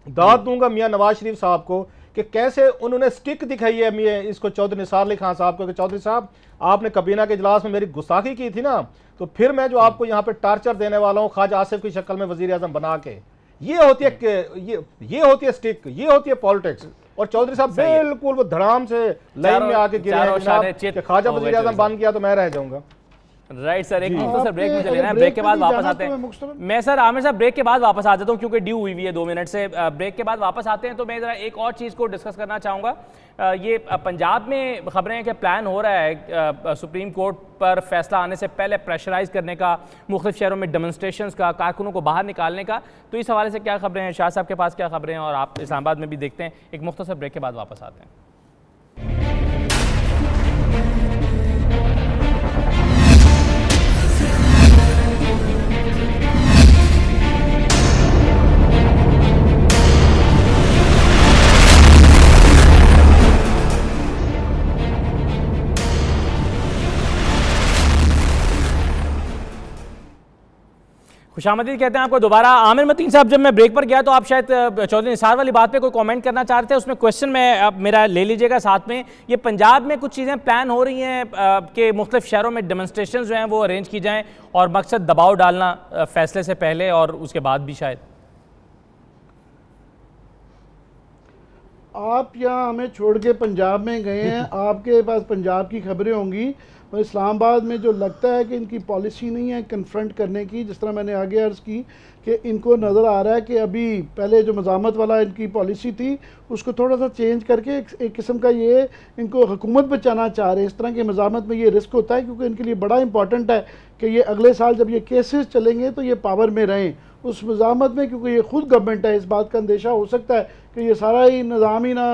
दाद दूंगा मियां नवाज शरीफ साहब को कि कैसे उन्होंने स्टिक दिखाई है इसको चौधरी निसार अली खान साहब को कि चौधरी साहब आपने कबीना के इजलास में मेरी गुस्ताखी की थी ना, तो फिर मैं जो आपको यहाँ पे टार्चर देने वाला हूँ ख्वाजा आसिफ की शक्ल में वजीर आजम बना के। ये होती है स्टिक, ये होती है पॉलिटिक्स। और चौधरी साहब बिल्कुल वो धड़ाम से लाइन में आके गिरे हैं कि ख्वाजा वजीर आजम बन गया तो मैं रह जाऊंगा। राइट सर, एक मिनट सर ब्रेक मुझे लेना है, ब्रेक के बाद वापस आते हैं। मैं सर आमिर साहब ब्रेक के बाद वापस आ जाता हूँ क्योंकि ड्यू हुई है 2 मिनट से। ब्रेक के बाद वापस आते हैं तो मैं जरा एक और चीज़ को डिस्कस करना चाहूँगा। ये पंजाब में खबरें हैं कि प्लान हो रहा है सुप्रीम कोर्ट पर फैसला आने से पहले प्रेशराइज करने का, मुख्तलिफ शहरों में डेमोन्स्ट्रेशंस का, कारकुनों को बाहर निकालने का। तो इस हवाले से क्या खबरें हैं, शाह साहब के पास क्या खबरें हैं, और आप इस्लामाबाद में भी देखते हैं। एक मुख्तसर ब्रेक के बाद वापस आते हैं। खुशामदीद कहते हैं आपको दोबारा। आमिर मतीन साहब, जब मैं ब्रेक पर गया तो आप शायद चौधरी निसार वाली बात पे कोई कमेंट करना चाह रहे थे, उसमें क्वेश्चन में आप मेरा ले लीजिएगा साथ में। ये पंजाब में कुछ चीज़ें प्लान हो रही हैं कि मुख्तलिफ शहरों में डेमोन्स्ट्रेशन जो हैं वो अरेंज की जाएँ, और मकसद दबाव डालना फैसले से पहले और उसके बाद भी। शायद आप यहाँ हमें छोड़ के पंजाब में गए हैं, आपके पास पंजाब की खबरें होंगी, और इस्लामाबाद में जो लगता है कि इनकी पॉलिसी नहीं है कन्फ्रंट करने की, जिस तरह मैंने आगे अर्ज़ की कि इनको नज़र आ रहा है कि अभी पहले जो मज़ामत वाला इनकी पॉलिसी थी उसको थोड़ा सा चेंज करके एक किस्म का ये इनको हुकूमत बचाना चाह रहे हैं। इस तरह की मज़ामत में ये रिस्क होता है क्योंकि इनके लिए बड़ा इंपॉर्टेंट है कि ये अगले साल जब ये केसेस चलेंगे तो ये पावर में रहें उस मज़ामत में, क्योंकि ये खुद गवर्नमेंट है। इस बात का अंदेशा हो सकता है कि ये सारा ही निज़ाम ही ना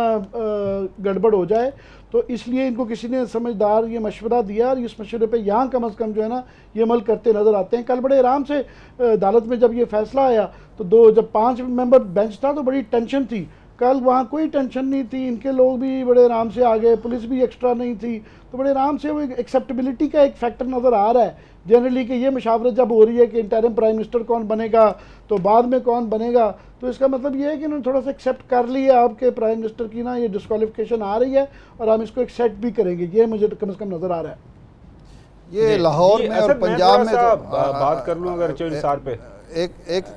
गड़बड़ हो जाए, तो इसलिए इनको किसी ने समझदार ये मशवरा दिया, और इस मशवरे पे यहाँ कम अज़ कम जो है ना ये अमल करते नज़र आते हैं। कल बड़े आराम से अदालत में जब ये फैसला आया तो जब 5 मेंबर बेंच था तो बड़ी टेंशन थी, कल वहाँ कोई टेंशन नहीं थी, इनके लोग भी बड़े आराम से आ गए, पुलिस भी एक्स्ट्रा नहीं थी, तो बड़े आराम से वो एक्सेप्टेबिलिटी का एक फैक्टर नज़र आ रहा है जनरली कि ये मुशावरत जब हो रही है कि इंटरिम प्राइम मिनिस्टर कौन बनेगा तो बाद में कौन बनेगा, तो इसका मतलब ये है कि उन्होंने थोड़ा सा एक्सेप्ट कर लिया आपके प्राइम मिनिस्टर की ना ये डिस्क्वालिफिकेशन आ रही है, और हम इसको एक्सेप्ट भी करेंगे, ये मुझे कम से कम नज़र आ रहा है। ये लाहौर में और पंजाब में तो बात कर लूँ अगर चौधरी साहब पे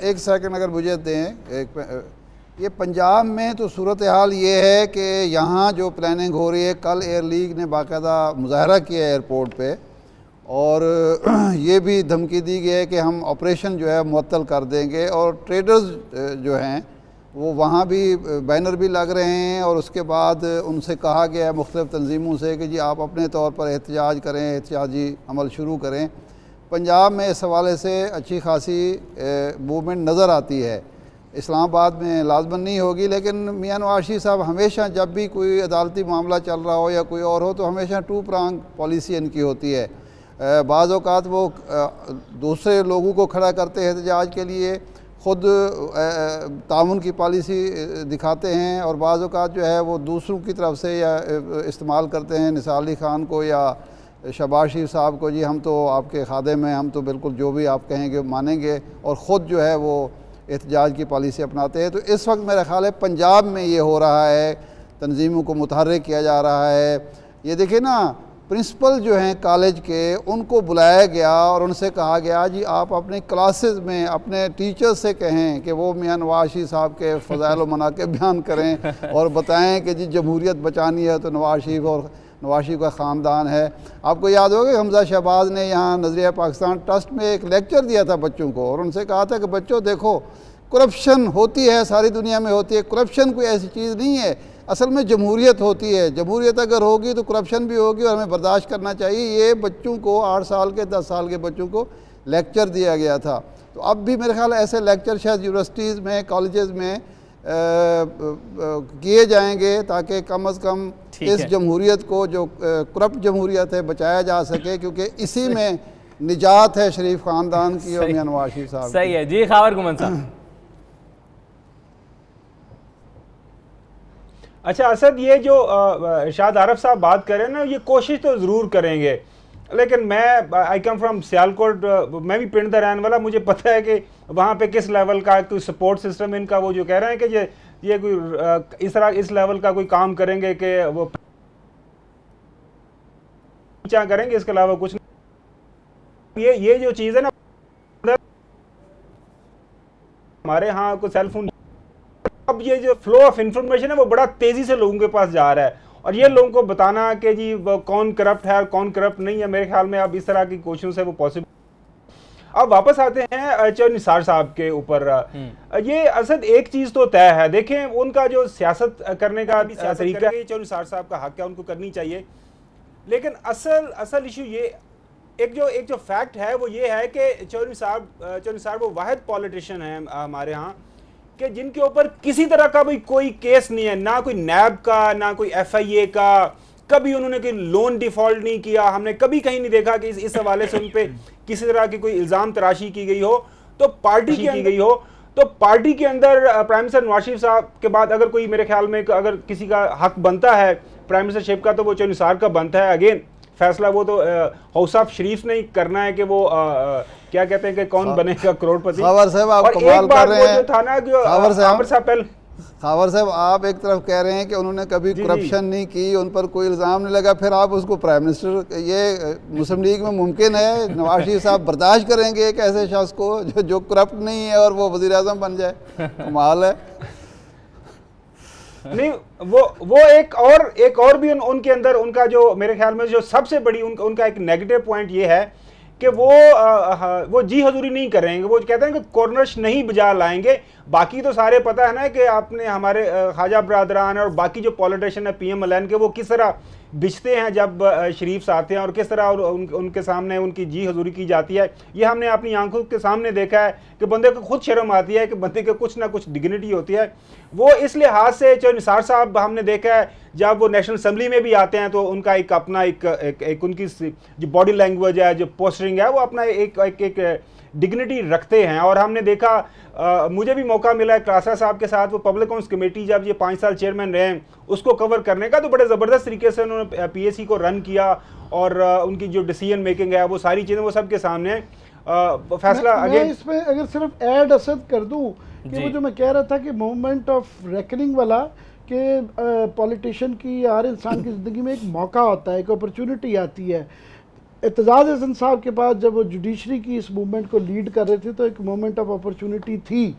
एक सेकंड अगर मुझे दें। ये पंजाब में तो सूरत हाल ये है कि यहाँ जो प्लानिंग हो रही है, कल एयर लीग ने बाकायदा मुजाहरा किया एयरपोर्ट पे, और ये भी धमकी दी गई है कि हम ऑपरेशन जो है मुअत्तल कर देंगे, और ट्रेडर्स जो हैं वो वहाँ भी बैनर भी लग रहे हैं, और उसके बाद उनसे कहा गया है मुख्तलिफ़ तंजीमों से कि जी आप अपने तौर पर एहतजाज करें, एहतजाजी अमल शुरू करें। पंजाब में इस हवाले से अच्छी खासी मूवमेंट नज़र आती है। इस्लामाबाद में लाजमन नहीं होगी, लेकिन मियां नवाज शरीफ साहब हमेशा जब भी कोई अदालती मामला चल रहा हो या कोई और हो तो हमेशा टू प्रांग पॉलिसी इनकी होती है। बाज़ औक़ात वो दूसरे लोगों को खड़ा करते हैं एहतजाज के लिए, ख़ुद ताउन की पॉलिसी दिखाते हैं, और बाज़ औक़ात जो है वो दूसरों की तरफ से या इस्तेमाल करते हैं निसार अली ख़ान को या शहबाज शरीफ साहब को, जी हम तो आपके खादिम हैं, हम तो बिल्कुल जो भी आप कहेंगे मानेंगे, और ख़ुद जो है वो एहतजाज की पॉलिसी अपनाते हैं। तो इस वक्त मेरा ख़्याल है पंजाब में ये हो रहा है, तंजीमों को मुतहर्रिक किया जा रहा है। ये देखिए ना, प्रिंसिपल जो हैं कॉलेज के उनको बुलाया गया और उनसे कहा गया जी आप अपने क्लासेस में अपने टीचर्स से कहें कि वो मियां नवाज शरीफ साहब के फ़ज़ाइल व मनाक़िब बयान करें और बताएं कि जी जमहूरियत बचानी है तो नवाज शरीफ और नवाज शरीफ का ख़ानदान है। आपको याद होगा कि हमजा शहबाज ने यहाँ नज़रिया पाकिस्तान ट्रस्ट में एक लेक्चर दिया था बच्चों को, और उनसे कहा था कि बच्चों देखो करप्शन होती है, सारी दुनिया में होती है, करप्शन कोई ऐसी चीज़ नहीं है, असल में जमहूरियत होती है, जमहूरियत अगर होगी तो करप्शन भी होगी और हमें बर्दाश्त करना चाहिए। ये बच्चों को 8 साल के 10 साल के बच्चों को लेक्चर दिया गया था। तो अब भी मेरे ख्याल ऐसे लेक्चर शायद यूनिवर्सिटीज़ में कॉलेजेस में किए जाएंगे ताकि कम अज़ कम इस जमहूरियत को जो करप्ट जमहूरियत है बचाया जा सके, क्योंकि इसी में निजात है शरीफ ख़ानदान की और मियां नवाज शरीफ साहब। सही है जी। खावर गुमन साहब। अच्छा असद, ये जो शाद आरफ साहब बात कर रहे हैं ना, ये कोशिश तो ज़रूर करेंगे, लेकिन मैं आई कम फ्राम सियालकोट, मैं भी पिंड दा रहने वाला, मुझे पता है कि वहाँ पे किस लेवल का कोई सपोर्ट सिस्टम इनका, वो जो कह रहे हैं कि ये कोई इस तरह इस लेवल का कोई काम करेंगे कि वो क्या करेंगे, इसके अलावा कुछ नहीं। ये जो चीज़ है ना, हमारे यहाँ को सेलफोन, अब ये जो फ्लो ऑफ इंफॉर्मेशन है वो बड़ा तेजी से लोगों के पास जा रहा है, और ये लोगों को बताना कि जी कौन करप्ट है और कौन करप्ट नहीं है, मेरे ख्याल में अब इस तरह की कोशिशों से वो पॉसिबल। अब वापस आते हैं चौधरी निसार साहब के ऊपर। ये असद एक चीज तो तय है, देखें उनका जो सियासत करने का तरीका है, चौधरी निसार साहब का हक है, उनको करनी चाहिए, लेकिन असल इशू ये एक जो फैक्ट है वो ये है कि चौधरी साहब वो वाहिद पॉलिटिशियन है हमारे यहाँ कि जिनके ऊपर किसी तरह का भी कोई केस नहीं है, ना कोई नैब का ना कोई FIA का, कभी उन्होंने कोई लोन डिफॉल्ट नहीं किया, हमने कभी कहीं नहीं देखा कि इस हवाले से उन पे किसी तरह की कोई इल्ज़ाम तराशी की गई हो। तो पार्टी के अंदर प्राइम मिनिस्टर नवाज शरीफ साहब के बाद अगर कोई, मेरे ख्याल में अगर किसी का हक बनता है प्राइम मिनिस्टरशिप का, तो वो चौधरी निसार का बनता है। अगेन फैसला वो तो हाउस ऑफ शरीफ ने करना है कि वो क्या कहते हैं कि कौन बनेगा करोड़पति। खावर साहब आप कमाल कर रहे हैं। खावर साहब आप एक तरफ कह रहे हैं कि उन्होंने कभी करप्शन नहीं की, उन पर कोई इल्ज़ाम नहीं लगा, फिर आप उसको प्राइम मिनिस्टर, ये मुस्लिम लीग में मुमकिन है नवाज शरीफ साहब बर्दाश्त करेंगे एक ऐसे शख्स को जो करप्ट नहीं है और वो वज़ीर आज़म बन जाए? कमाल है। नहीं, वो एक और भी उनके अंदर उनका जो मेरे ख्याल में जो सबसे बड़ी उनका एक नेगेटिव पॉइंट ये है कि वो जी हजूरी नहीं करेंगे। वो कहते हैं कि कॉर्नर्स नहीं बजा लाएंगे। बाकी तो सारे पता है ना कि आपने हमारे ख्वाजा बरदरान और बाकी जो पॉलिटिशियन है PM मलैन के, वो किस तरह बिछते हैं जब शरीफ आते हैं और किस तरह उनके सामने उनकी जी हजूरी की जाती है। ये हमने अपनी आंखों के सामने देखा है कि बंदे को खुद शर्म आती है कि बंदे के कुछ ना कुछ डिग्निटी होती है। वो इस लिहाज से चौधरी निसार साहब हमने देखा है जब वो नेशनल असम्बली में भी आते हैं तो उनका एक अपना एक उनकी जो बॉडी लैंग्वेज है, जो पोस्टरिंग है, वो अपना एक डिग्निटी रखते हैं। और हमने देखा, मुझे भी मौका मिला है क्लासा साहब के साथ वो पब्लिक अकाउंट्स कमेटी जब ये 5 साल चेयरमैन रहे उसको कवर करने का, तो बड़े ज़बरदस्त तरीके से उन्होंने PAC को रन किया और उनकी जो डिसीजन मेकिंग है वो सारी चीज़ें वो सबके सामने फैसला। मैं इसमें अगर सिर्फ ऐड असद कर दूं कि वो जो मैं कह रहा था कि मूवमेंट ऑफ रेकनिंग वाला कि पॉलिटिशियन की हर इंसान की ज़िंदगी में एक मौका होता है, एक अपॉर्चुनिटी आती है। एतजाज़ हसन साहब के पास जब वो जुडिशरी की इस मूवमेंट को लीड कर रहे थे तो एक मोमेंट ऑफ अपॉर्चुनिटी थी।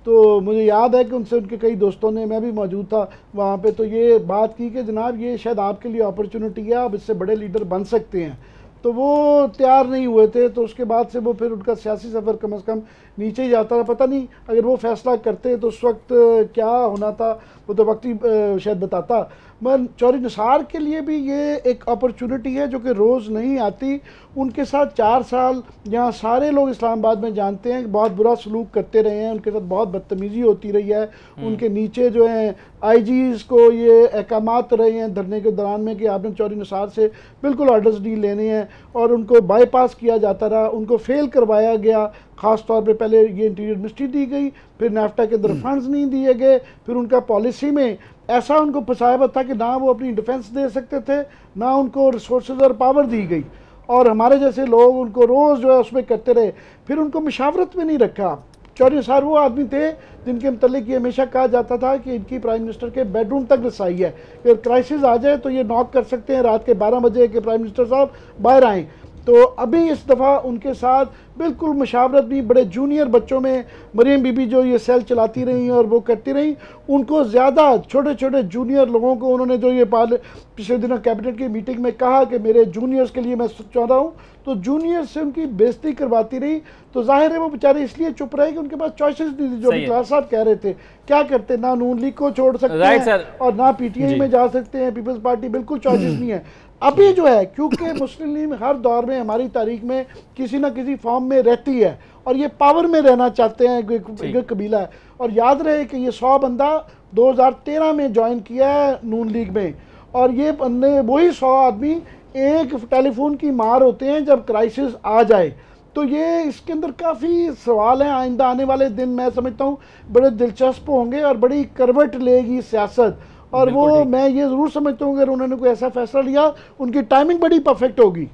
तो मुझे याद है कि उनसे उनके कई दोस्तों ने, मैं भी मौजूद था वहाँ पे, तो ये बात की कि जनाब ये शायद आपके लिए अपॉर्चुनिटी है, आप इससे बड़े लीडर बन सकते हैं। तो वो तैयार नहीं हुए थे। तो उसके बाद से वो फिर उनका सियासी सफ़र कम से कम नीचे ही जाता रहा। पता नहीं अगर वो फैसला करते तो उस वक्त क्या होना था, वो तो वक्त ही शायद बताता। मगर चौधरी निसार के लिए भी ये एक अपॉर्चुनिटी है जो कि रोज़ नहीं आती। उनके साथ 4 साल यहाँ सारे लोग इस्लामाबाद में जानते हैं कि बहुत बुरा सलूक करते रहे हैं, उनके साथ बहुत बदतमीज़ी होती रही है। उनके नीचे जो हैं आईजीज़ को ये अहकामात रहे हैं धरने के दौरान में कि आपने चौधरी निसार से बिल्कुल ऑर्डर्स नहीं लेने हैं, और उनको बाईपास किया जाता रहा, उनको फेल करवाया गया। ख़ास तौर पे पहले ये इंटीरियर मिनिस्ट्री दी गई, फिर नाफ्टा के अंदर फंड्स नहीं दिए गए, फिर उनका पॉलिसी में ऐसा उनको फंसाया था कि ना वो अपनी डिफेंस दे सकते थे, ना उनको रिसोर्सेज और पावर दी गई, और हमारे जैसे लोग उनको रोज़ जो है उसमें करते रहे। फिर उनको मशावरत में नहीं रखा। चौधरी निसार वो आदमी थे जिनके मतलब ये हमेशा कहा जाता था कि इनकी प्राइम मिनिस्टर के बेडरूम तक रसाई है, अगर क्राइसिस आ जाए तो ये नॉक कर सकते हैं रात के 12 बजे के प्राइम मिनिस्टर साहब बाहर आएँ। तो अभी इस दफ़ा उनके साथ बिल्कुल मशावरत भी, बड़े जूनियर बच्चों में मरियम बीबी जो ये सेल चलाती रही और वो करती रही, उनको ज़्यादा छोटे छोटे जूनियर लोगों को उन्होंने जो ये पिछले दिनों कैबिनेट की मीटिंग में कहा कि मेरे जूनियर्स के लिए मैं चाह रहा हूँ, तो जूनियर्स से उनकी बेइज्जती करवाती रही। तो जाहिर है वो बेचारे इसलिए चुप रहे कि उनके पास चॉइसेस नहीं थी। जो क्लास साहब कह रहे थे, क्या करते, ना नून लीग को छोड़ सकते हैं और ना पीटीआई में जा सकते हैं, पीपल्स पार्टी, बिल्कुल चॉइसेस नहीं है। अभी जो है क्योंकि मुस्लिम लीग हर दौर में हमारी तारीख में किसी ना किसी फॉर्म में रहती है और ये पावर में रहना चाहते हैं, एक कबीला है। और याद रहे कि ये 100 बंदा 2013 में ज्वाइन किया है नून लीग में, और ये बंदे वही 100 आदमी एक टेलीफोन की मार होते हैं जब क्राइसिस आ जाए। तो ये इसके अंदर काफ़ी सवाल हैं। आइंदा आने वाले दिन मैं समझता हूँ बड़े दिलचस्प होंगे और बड़ी करवट लेगी सियासत, और वो मैं ये ज़रूर समझता हूँ अगर उन्होंने कोई ऐसा फैसला लिया उनकी टाइमिंग बड़ी परफेक्ट होगी।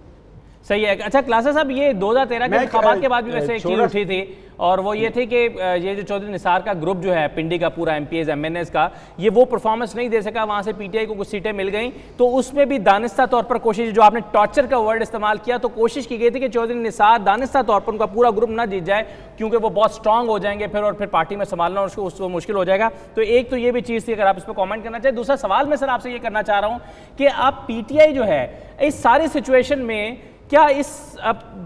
सही है। अच्छा क्लासेस साहब, ये 2013 के इंतखाबात के बाद भी वैसे एक चीज उठी थी, और वो ये थी कि ये जो चौधरी निसार का ग्रुप जो है पिंडी का पूरा एमपीएस एमएनएस का, ये वो परफॉर्मेंस नहीं दे सका, वहां से पीटीआई को कुछ सीटें मिल गई। तो उसमें भी दानिस्ता तौर पर कोशिश, जो आपने टॉर्चर का वर्ड इस्तेमाल किया, तो कोशिश की गई थी कि चौधरी निसार दानिस्ता तौर पर उनका पूरा ग्रुप ना जीत जाए, क्योंकि वो बहुत स्ट्रांग हो जाएंगे फिर, और फिर पार्टी में संभालना उसको मुश्किल हो जाएगा। तो एक तो ये भी चीज़ थी, अगर आप इस पर कॉमेंट करना चाहिए। दूसरा सवाल मैं सर आपसे ये करना चाह रहा हूँ कि आप पीटीआई जो है इस सारी सिचुएशन में क्या इस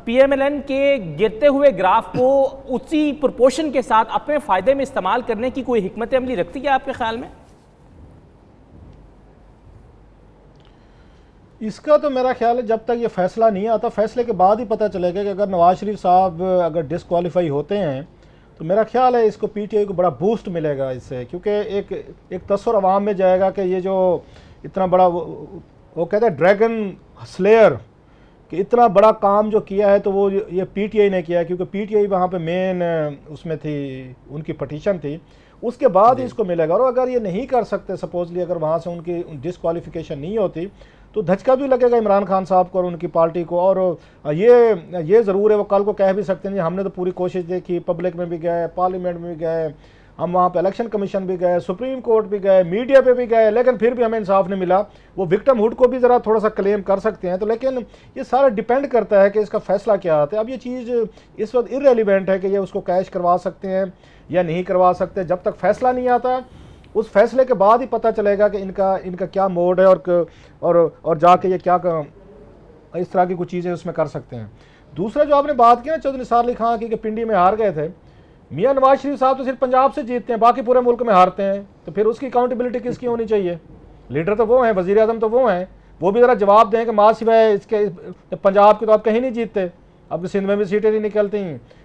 पीएमएलएन के गिरते हुए ग्राफ को उसी प्रोपोर्शन के साथ अपने फायदे में इस्तेमाल करने की कोई हिकमत अमली रखती है आपके ख्याल में? इसका तो मेरा ख्याल है जब तक ये फैसला नहीं आता, फैसले के बाद ही पता चलेगा कि अगर नवाज शरीफ साहब अगर डिस्क्वालीफाई होते हैं तो मेरा ख्याल है इसको पीटीआई को बड़ा बूस्ट मिलेगा इससे, क्योंकि एक तस्वर अवाम में जाएगा कि ये जो इतना बड़ा वो कहते हैं ड्रैगन स्लेयर, कि इतना बड़ा काम जो किया है तो वो ये पीटीआई ने किया है, क्योंकि पीटीआई वहाँ पे मेन उसमें थी, उनकी पटिशन थी, उसके बाद इसको मिलेगा। और अगर ये नहीं कर सकते, सपोजली अगर वहाँ से उनकी डिस्क्वालिफिकेशन नहीं होती, तो धचका भी लगेगा इमरान खान साहब को और उनकी पार्टी को। और ये ज़रूर है, वो कल को कह भी सकते हैं हमने तो पूरी कोशिश देखी, पब्लिक में भी गए, पार्लियामेंट में भी गए, हम वहाँ पे इलेक्शन कमीशन भी गए, सुप्रीम कोर्ट भी गए, मीडिया पे भी गए, लेकिन फिर भी हमें इंसाफ नहीं मिला। वो विक्टिमहुड को भी ज़रा थोड़ा सा क्लेम कर सकते हैं, तो लेकिन ये सारा डिपेंड करता है कि इसका फैसला क्या आता है। अब ये चीज़ इस वक्त इररेलेवेंट है कि ये उसको कैश करवा सकते हैं या नहीं करवा सकते। जब तक फैसला नहीं आता, उस फैसले के बाद ही पता चलेगा कि इनका क्या मोड है और जाके ये क्या इस तरह की कुछ चीज़ें उसमें कर सकते हैं। दूसरा जो आपने बात की ना चौधरी निसार अली खान की कि पिंडी में हार गए थे, मियां नवाज शरीफ साहब तो सिर्फ पंजाब से जीतते हैं, बाकी पूरे मुल्क में हारते हैं, तो फिर उसकी अकाउंटेबिलिटी किसकी होनी चाहिए? लीडर तो वो हैं, वजीर आजम तो वो हैं, वो भी ज़रा जवाब दें कि माँ सिवाय इसके पंजाब के तो आप कहीं नहीं जीतते, अब सिंध में भी सीटें नहीं निकलती,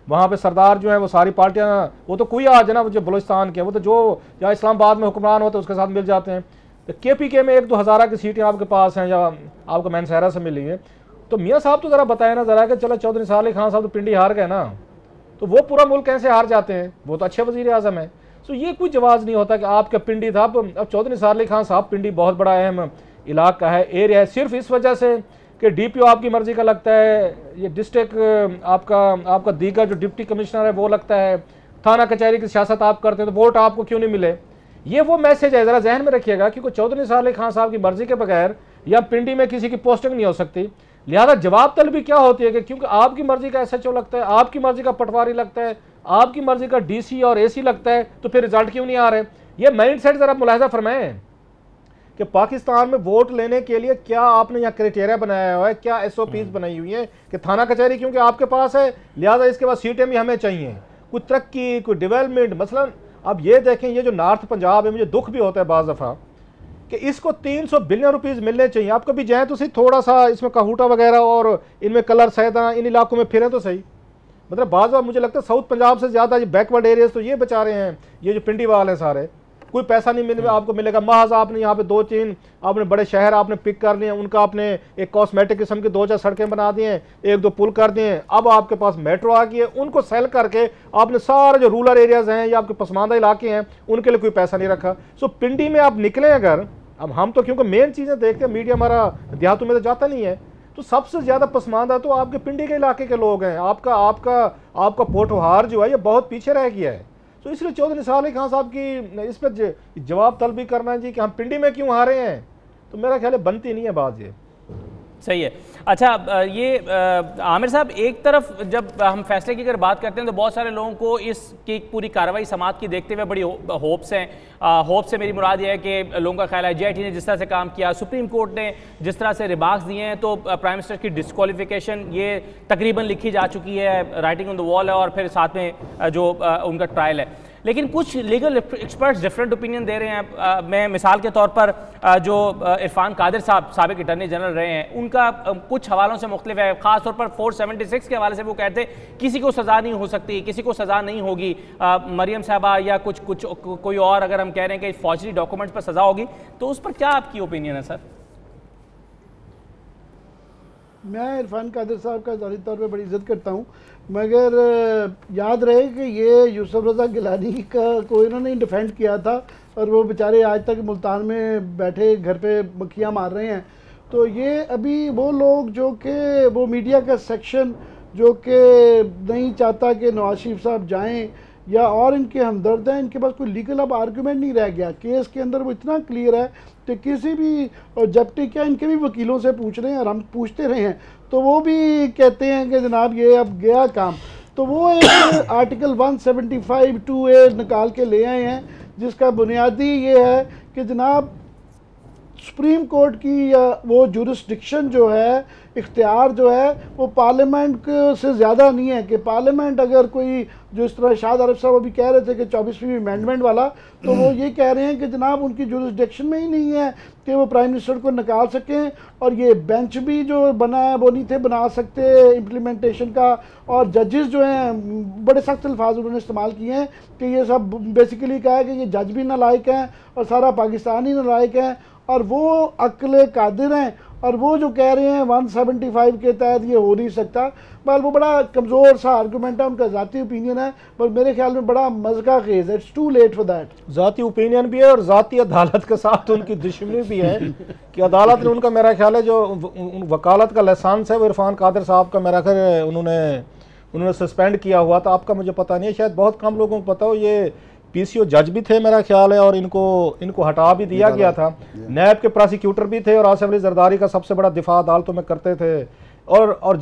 वहाँ पे सरदार जो है वो सारी पार्टियाँ, वो तो कोई आज है ना जो बलूचिस्तान के, वो तो जो या इस्लामाबाद में हुक्मरान होते उसके साथ मिल जाते हैं। तो KPK में 1-2 हज़ार की सीटें आपके पास हैं या आपको मैनसहरा से मिली है, तो मियाँ साहब तो ज़रा बताएं ना ज़रा कि चलो चौधरी निसार अली खान साहब तो पिंडी हार गए ना, तो वो पूरा मुल्क कैसे हार जाते हैं? वो तो अच्छे वज़ीर आज़म है। सो ये कोई जवाब नहीं होता कि आपका पिंडी था। अब चौधरी निसार अली खान साहब, पिंडी बहुत बड़ा अहम इलाका है, एरिया है, सिर्फ इस वजह से कि DPO आपकी मर्ज़ी का लगता है, ये डिस्ट्रिक्ट आपका दीगर जो डिप्टी कमिश्नर है वो लगता है, थाना कचहरी की सियासत आप करते हैं, तो वोट आपको क्यों नहीं मिले? ये वो मैसेज है, ज़रा जहन में रखिएगा, क्योंकि चौधरी निसार अली खान साहब की मर्ज़ी के बगैर या पिंडी में किसी की पोस्टिंग नहीं हो सकती। लिहाजा जवाब तलबी क्या होती है कि क्योंकि आपकी मर्ज़ी का SHO लगता है, आपकी मर्ज़ी का पटवारी लगता है, आपकी मर्ज़ी का DC और AC लगता है, तो फिर रिजल्ट क्यों नहीं आ रहे? ये माइंड सेट ज़रा मुलाहिजा फरमाएं कि पाकिस्तान में वोट लेने के लिए क्या आपने यहाँ क्राइटेरिया बनाया हुआ है, क्या SOPs बनाई हुई है कि थाना कचहरी क्योंकि आपके पास है, लिहाजा इसके बाद सीटें भी हमें चाहिए, कोई तरक्की, कोई डेवलपमेंट। मसलन अब ये देखें, ये जो नॉर्थ पंजाब है, मुझे दुख भी होता है बाज़ दफ़ा कि इसको 300 बिलियन रुपीस मिलने चाहिए। आप कभी जाएं तो सही, थोड़ा सा इसमें कहूटा वगैरह और इनमें कलर सैदा इन इलाकों में फिरें तो सही। मतलब बाज़ बार मुझे लगता है साउथ पंजाब से ज़्यादा ये बैकवर्ड एरियाज तो ये बचा रहे हैं, ये जो पिंडी वाले हैं सारे, कोई पैसा नहीं मिले आपको मिलेगा। महज आपने यहाँ पे 2-3 आपने बड़े शहर आपने पिक कर लिए, उनका आपने एक कॉस्मेटिक किस्म की 2-4 सड़कें बना दी हैं, 1-2 पुल कर दिए, अब आपके पास मेट्रो आ गई है, उनको सेल करके आपने सारे जो रूरल एरियाज हैं या आपके पसमानदा इलाके हैं उनके लिए कोई पैसा नहीं रखा। सो पिंडी में आप निकले अगर, अब हम तो क्योंकि मेन चीज़ें देखते हैं, मीडिया हमारा देहातों में तो जाता नहीं है, तो सबसे ज़्यादा पसमानदा तो आपके पिंडी के इलाके के लोग हैं। आपका पोठोहार जो है ये बहुत पीछे रह गया है। तो इसलिए चौधरी निसार अली खान साहब की इस पर जवाब तलब भी करना है जी कि हम पिंडी में क्यों हारे हैं, तो मेरा ख्याल है बनती नहीं है बात ये। सही है। अच्छा, ये आमिर साहब, एक तरफ जब हम फैसले की अगर बात करते हैं तो बहुत सारे लोगों को इसकी पूरी कार्रवाई समात की देखते हुए बड़ी होप्स हैं। होप से मेरी मुराद ये है कि लोगों का ख्याल है JIT ने जिस तरह से काम किया, सुप्रीम कोर्ट ने जिस तरह से रिमार्क्स दिए हैं, तो प्राइम मिनिस्टर की डिस्क्वालिफिकेशन ये तकरीबन लिखी जा चुकी है, राइटिंग ऑन द वॉल है, और फिर साथ में जो उनका ट्रायल है। लेकिन कुछ लीगल एक्सपर्ट्स डिफरेंट ओपिनियन दे रहे हैं। मैं मिसाल के तौर पर जो इरफान कादिर साहब साबिक अटॉर्नी जनरल रहे हैं, उनका कुछ हवालों से मुख्तलिफ है। ख़ास तौर पर 476 के हवाले से वो कहते हैं किसी को सज़ा नहीं हो सकती, किसी को सज़ा नहीं होगी। मरियम साहबा या कुछ कोई और अगर हम कह रहे हैं कि फौजी डॉक्यूमेंट्स पर सज़ा होगी, तो उस पर क्या आपकी ओपिनियन है सर? मैं इरफान कादिर साहब का ज़ाती तौर पे बड़ी इज़्ज़त करता हूँ, मगर याद रहे कि ये यूसुफ रज़ा गिलानी का कोई इन्होंने डिफेंड किया था और वो बेचारे आज तक मुल्तान में बैठे घर पे मक्खियाँ मार रहे हैं। तो ये अभी वो लोग जो कि वो मीडिया का सेक्शन जो कि नहीं चाहता कि नवाज शरीफ साहब जाएं या और इनके हमदर्द हैं, इनके पास कोई लीगल अब आर्गूमेंट नहीं रह गया। केस के अंदर वो इतना क्लियर है कि किसी भी, और जबकि क्या इनके भी वकीलों से पूछ रहे हैं और हम पूछते रहे हैं, तो वो भी कहते हैं कि जनाब ये अब गया काम। तो वो एक आर्टिकल 175(2)A निकाल के ले आए हैं, जिसका बुनियादी ये है कि जनाब सुप्रीम कोर्ट की वो जुरिस्डिक्शन जो है, इख्तियार जो है, वो पार्लियामेंट से ज़्यादा नहीं है। कि पार्लियामेंट अगर कोई, जो इस तरह शाद आरिफ साहब अभी कह रहे थे कि 24वीं अमेंडमेंट वाला, तो वो ये कह रहे हैं कि जनाब उनकी जुरिस्डिक्शन में ही नहीं है कि वो प्राइम मिनिस्टर को निकाल सकें। और ये बेंच भी जो बना है वो नहीं थे बना सकते इम्प्लीमेंटेशन का। और जजेस जो हैं बड़े सख्त अल्फाज उन्होंने इस्तेमाल किए हैं कि ये सब बेसिकली कहा है कि ये जज भी नालायक हैं और सारा पाकिस्तान ही नालायक है, और वो अक्ल कादिर हैं, और वो जो कह रहे हैं 175 के तहत ये हो नहीं सकता। बल वो बड़ा कमज़ोर सा आर्गूमेंट है, उनका ज़ाती ओपिनियन है, पर मेरे ख्याल में बड़ा मज़का खेज है। It's too late for that. ज़ाती ओपिनियन भी है और ज़ाती अदालत के साथ उनकी दुश्मनी भी है कि अदालत ने उनका, मेरा ख्याल है जो वकालत का लाइसेंस है वो इरफान कादिर साहब का मेरा ख्याल है उन्होंने सस्पेंड किया हुआ था। आपका मुझे पता नहीं है, शायद बहुत कम लोगों को पता हो। ये PCO जज भी थे मेरा ख्याल है, और इनको हटा भी दिया गया था। नैब के प्रोसिक्यूटर भी थे और आसिफ अली जरदारी का सबसे बड़ा दिफा अदालतों में करते थे। और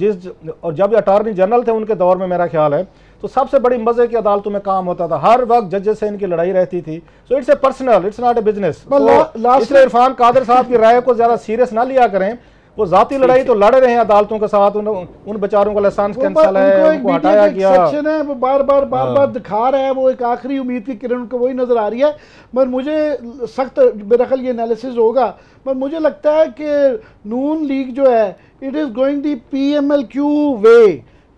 जब अटॉर्नी जनरल थे उनके दौर में मेरा ख्याल है, तो सबसे बड़ी मजे की अदालतों में काम होता था, हर वक्त जजेस से इनकी लड़ाई रहती थी। So it's a personal, it's not a business. इसलिए इरफान कादिर साहब की राय को ज़्यादा सीरियस ना लिया करें। वो जाती लड़ाई तो लड़ रहे हैं अदालतों के साथ, उन बेचारों का लाइसेंस कैंसिल है, उनको हटाया गया है, वो बार-बार दिखा रहा है। वो एक आखिरी उम्मीद की किरण को वही नजर आ रही है। मगर मुझे सख्त मेरा ख्याल ये एनालिसिस होगा, पर मुझे लगता है कि नून लीग जो है it is going the PMLQ way.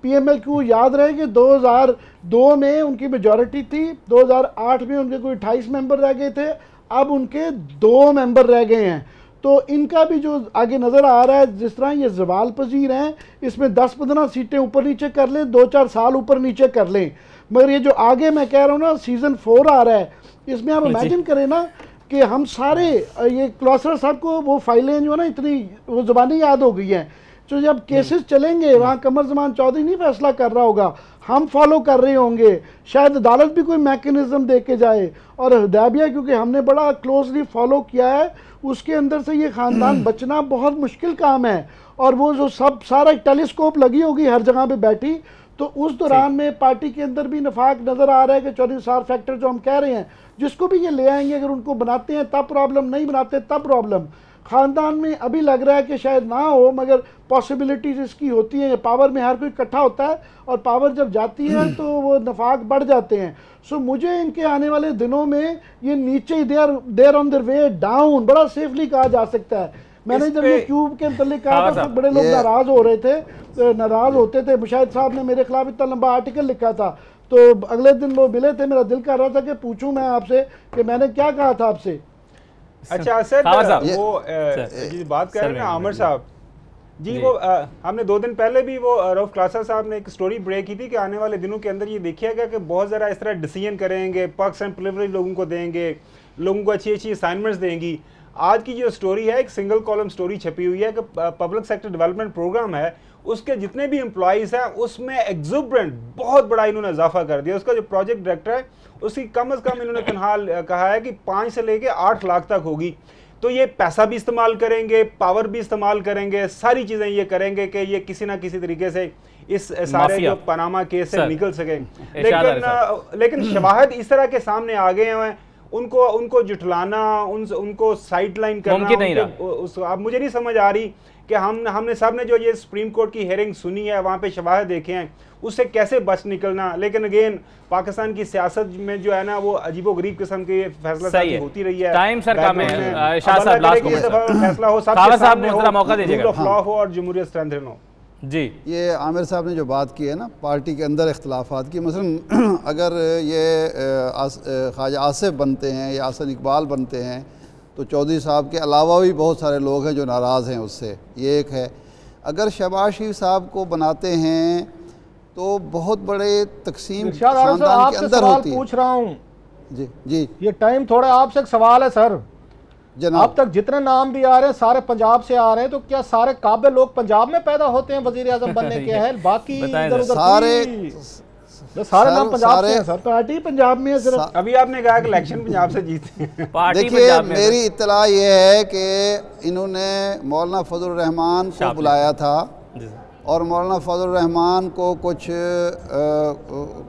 PMLQ याद रहे कि 2002 में उनकी मेजॉरिटी थी, 2008 में उनके कोई 28 मेंबर रह गए थे, अब उनके 2 मेंबर रह गए हैं। तो इनका भी जो आगे नज़र आ रहा है, जिस तरह ये जवाल पजीर हैं, इसमें 10-15 सीटें ऊपर नीचे कर लें, 2-4 साल ऊपर नीचे कर लें। मगर ये जो आगे मैं कह रहा हूँ ना, सीज़न 4 आ रहा है, इसमें आप इमेजिन करें ना कि हम सारे ये क्लॉसर साहब को वो फाइलें जो है ना इतनी वो ज़बानी याद हो गई हैं। तो जब केसेस चलेंगे वहाँ कमर ज़मान चौधरी नहीं फैसला कर रहा होगा, हम फॉलो कर रहे होंगे, शायद अदालत भी कोई मैकेनिज्म दे के जाए। और हुदैबिया क्योंकि हमने बड़ा क्लोजली फॉलो किया है, उसके अंदर से ये ख़ानदान बचना बहुत मुश्किल काम है। और वो जो सब सारा टेलीस्कोप लगी होगी हर जगह पे बैठी, तो उस दौरान में पार्टी के अंदर भी नफाक नज़र आ रहा है कि चौधरी निसार फैक्टर जो हम कह रहे हैं, जिसको भी ये ले आएंगे, अगर उनको बनाते हैं तब प्रॉब्लम, नहीं बनाते तब प्रॉब्लम। ख़ानदान में अभी लग रहा है कि शायद ना हो, मगर पॉसिबिलिटीज इसकी होती हैं। पावर में हर कोई इकट्ठा होता है और पावर जब जाती है तो वो नफाक बढ़ जाते हैं। सो मुझे इनके आने वाले दिनों में ये नीचे देर ऑन देयर वे डाउन बड़ा सेफली कहा जा सकता है। मैंने जब ये क्यूब के मतलब कहा था तो बड़े लोग नाराज हो रहे थे, नाराज होते थे। मुशाहिद साहब ने मेरे खिलाफ इतना लंबा आर्टिकल लिखा था, तो अगले दिन वो मिले थे, मेरा दिल कर रहा था कि पूछूं मैं आपसे कि मैंने क्या कहा था आपसे। अच्छा सर, वो बात कर रहे हैं ना आमिर साहब जी, वो हमने 2 दिन पहले भी वो रऊफ क्लासा साहब ने एक स्टोरी ब्रेक की थी कि आने वाले दिनों के अंदर ये देखिए गया कि बहुत ज़रा इस तरह डिसीजन करेंगे, पर्क्स एंड प्रिविलेज लोगों को देंगे, लोगों को अच्छी अच्छी असाइनमेंट्स देंगी। आज की जो स्टोरी है, एक सिंगल कॉलम स्टोरी छपी हुई है कि पब्लिक सेक्टर डेवलपमेंट प्रोग्राम है, उसके जितने भी एम्प्लॉइज़ हैं उसमें एक्जुबरेंट बहुत बड़ा इन्होंने इजाफा कर दिया। उसका जो प्रोजेक्ट डायरेक्टर है उसकी कम अज़ कम इन्होंने तनख्वाह कहा है कि 5 से लेके 8 लाख तक होगी। तो ये पैसा भी इस्तेमाल करेंगे, पावर भी इस्तेमाल करेंगे, सारी चीज़ें ये करेंगे कि ये किसी ना किसी तरीके से इस सारे जो पनामा केस से निकल सके। लेकिन शवाहिद इस तरह के सामने आ गए हैं, उनको जुटलाना, उनको साइडलाइन करना, अब मुझे नहीं समझ आ रही कि हमने सब ने जो ये सुप्रीम कोर्ट की हेयरिंग सुनी है, वहाँ पे शवाहिद देखे हैं, उससे कैसे बच निकलना। लेकिन अगेन पाकिस्तान की सियासत में जो है ना वो अजीबोगरीब किस्म की फैसला होती रही है। टाइम सर कम है, शाह साहब लास्ट फैसला हो, सबके सामने हो, मौका दीजिएगा, रूल ऑफ लॉ हो और जमहूरियत स्ट्रेंथन हो। जी, ये आमिर साहब ने जो बात की है ना पार्टी के अंदर इख्तलाफात की, मसलन अगर ये ख्वाजा आसिफ बनते हैं या हसन इकबाल बनते हैं तो चौधरी साहब के अलावा भी बहुत सारे लोग हैं जो नाराज़ हैं उससे, ये एक है। अगर शहबाज शरीफ साहब को बनाते हैं तो बहुत बड़े तकसीम खानदान के अंदर होती है। पूछ रहा हूँ जी जी, ये टाइम थोड़ा आपसे एक सवाल है सर। अब तक जितने नाम भी आ रहे हैं सारे पंजाब से आ रहे हैं, तो क्या सारे काबिल लोग पंजाब में पैदा होते हैं वजीर आजम बनने के हैं? बाकी सारे नाम पंजाब से हैं सर, पार्टी पंजाब में है सिर्फ। अभी आपने कहा कि इलेक्शन पंजाब से जीते हैं। देखिए मेरी इत्तला ये है कि इन्होंने मौलाना फजल रहमान को बुलाया था और मौलाना फजल रहमान को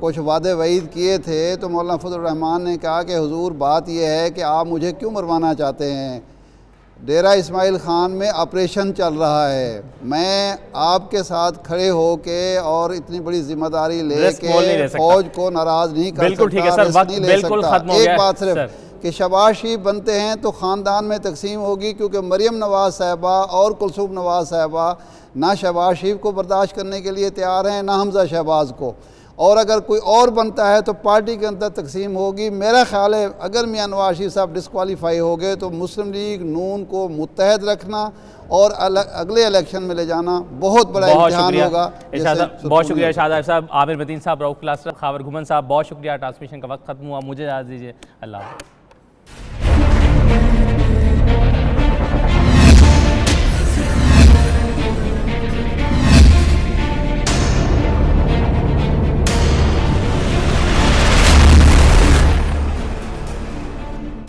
कुछ वादे वईद किए थे, तो मौलाना फजल रहमान ने कहा कि हुजूर बात यह है कि आप मुझे क्यों मरवाना चाहते हैं, डेरा इस्माइल ख़ान में ऑपरेशन चल रहा है, मैं आपके साथ खड़े होके और इतनी बड़ी जिम्मेदारी लेके फौज को नाराज़ नहीं कर सकता, नहीं ले सकता। एक बात सिर्फ कि शहबाज शरीफ बनते हैं तो ख़ानदान में तकसीम होगी, क्योंकि मरियम नवाज़ साहिबा और कुलसूम नवाज़ साहिबा ना शहबाज शरीफ को बर्दाश्त करने के लिए तैयार हैं ना हमजा शहबाज को, और अगर कोई और बनता है तो पार्टी के अंदर तकसीम होगी। मेरा ख्याल है अगर मियां नवाज शरीफ साहब डिस्क्वालीफाई हो गए तो मुस्लिम लीग नून को मुत्तहद रखना और अगले इलेक्शन में ले जाना बहुत बड़ा इम्तिहान होगा। बहुत शुक्रिया शाहद साहब, आमिर मतीन साहब, रऊफ क्लासा, खावर घुमन साहब, बहुत शुक्रिया। ट्रांसमिशन का वक्त खत्म हुआ, मुझे इजाज़त दीजिए, अल्लाह।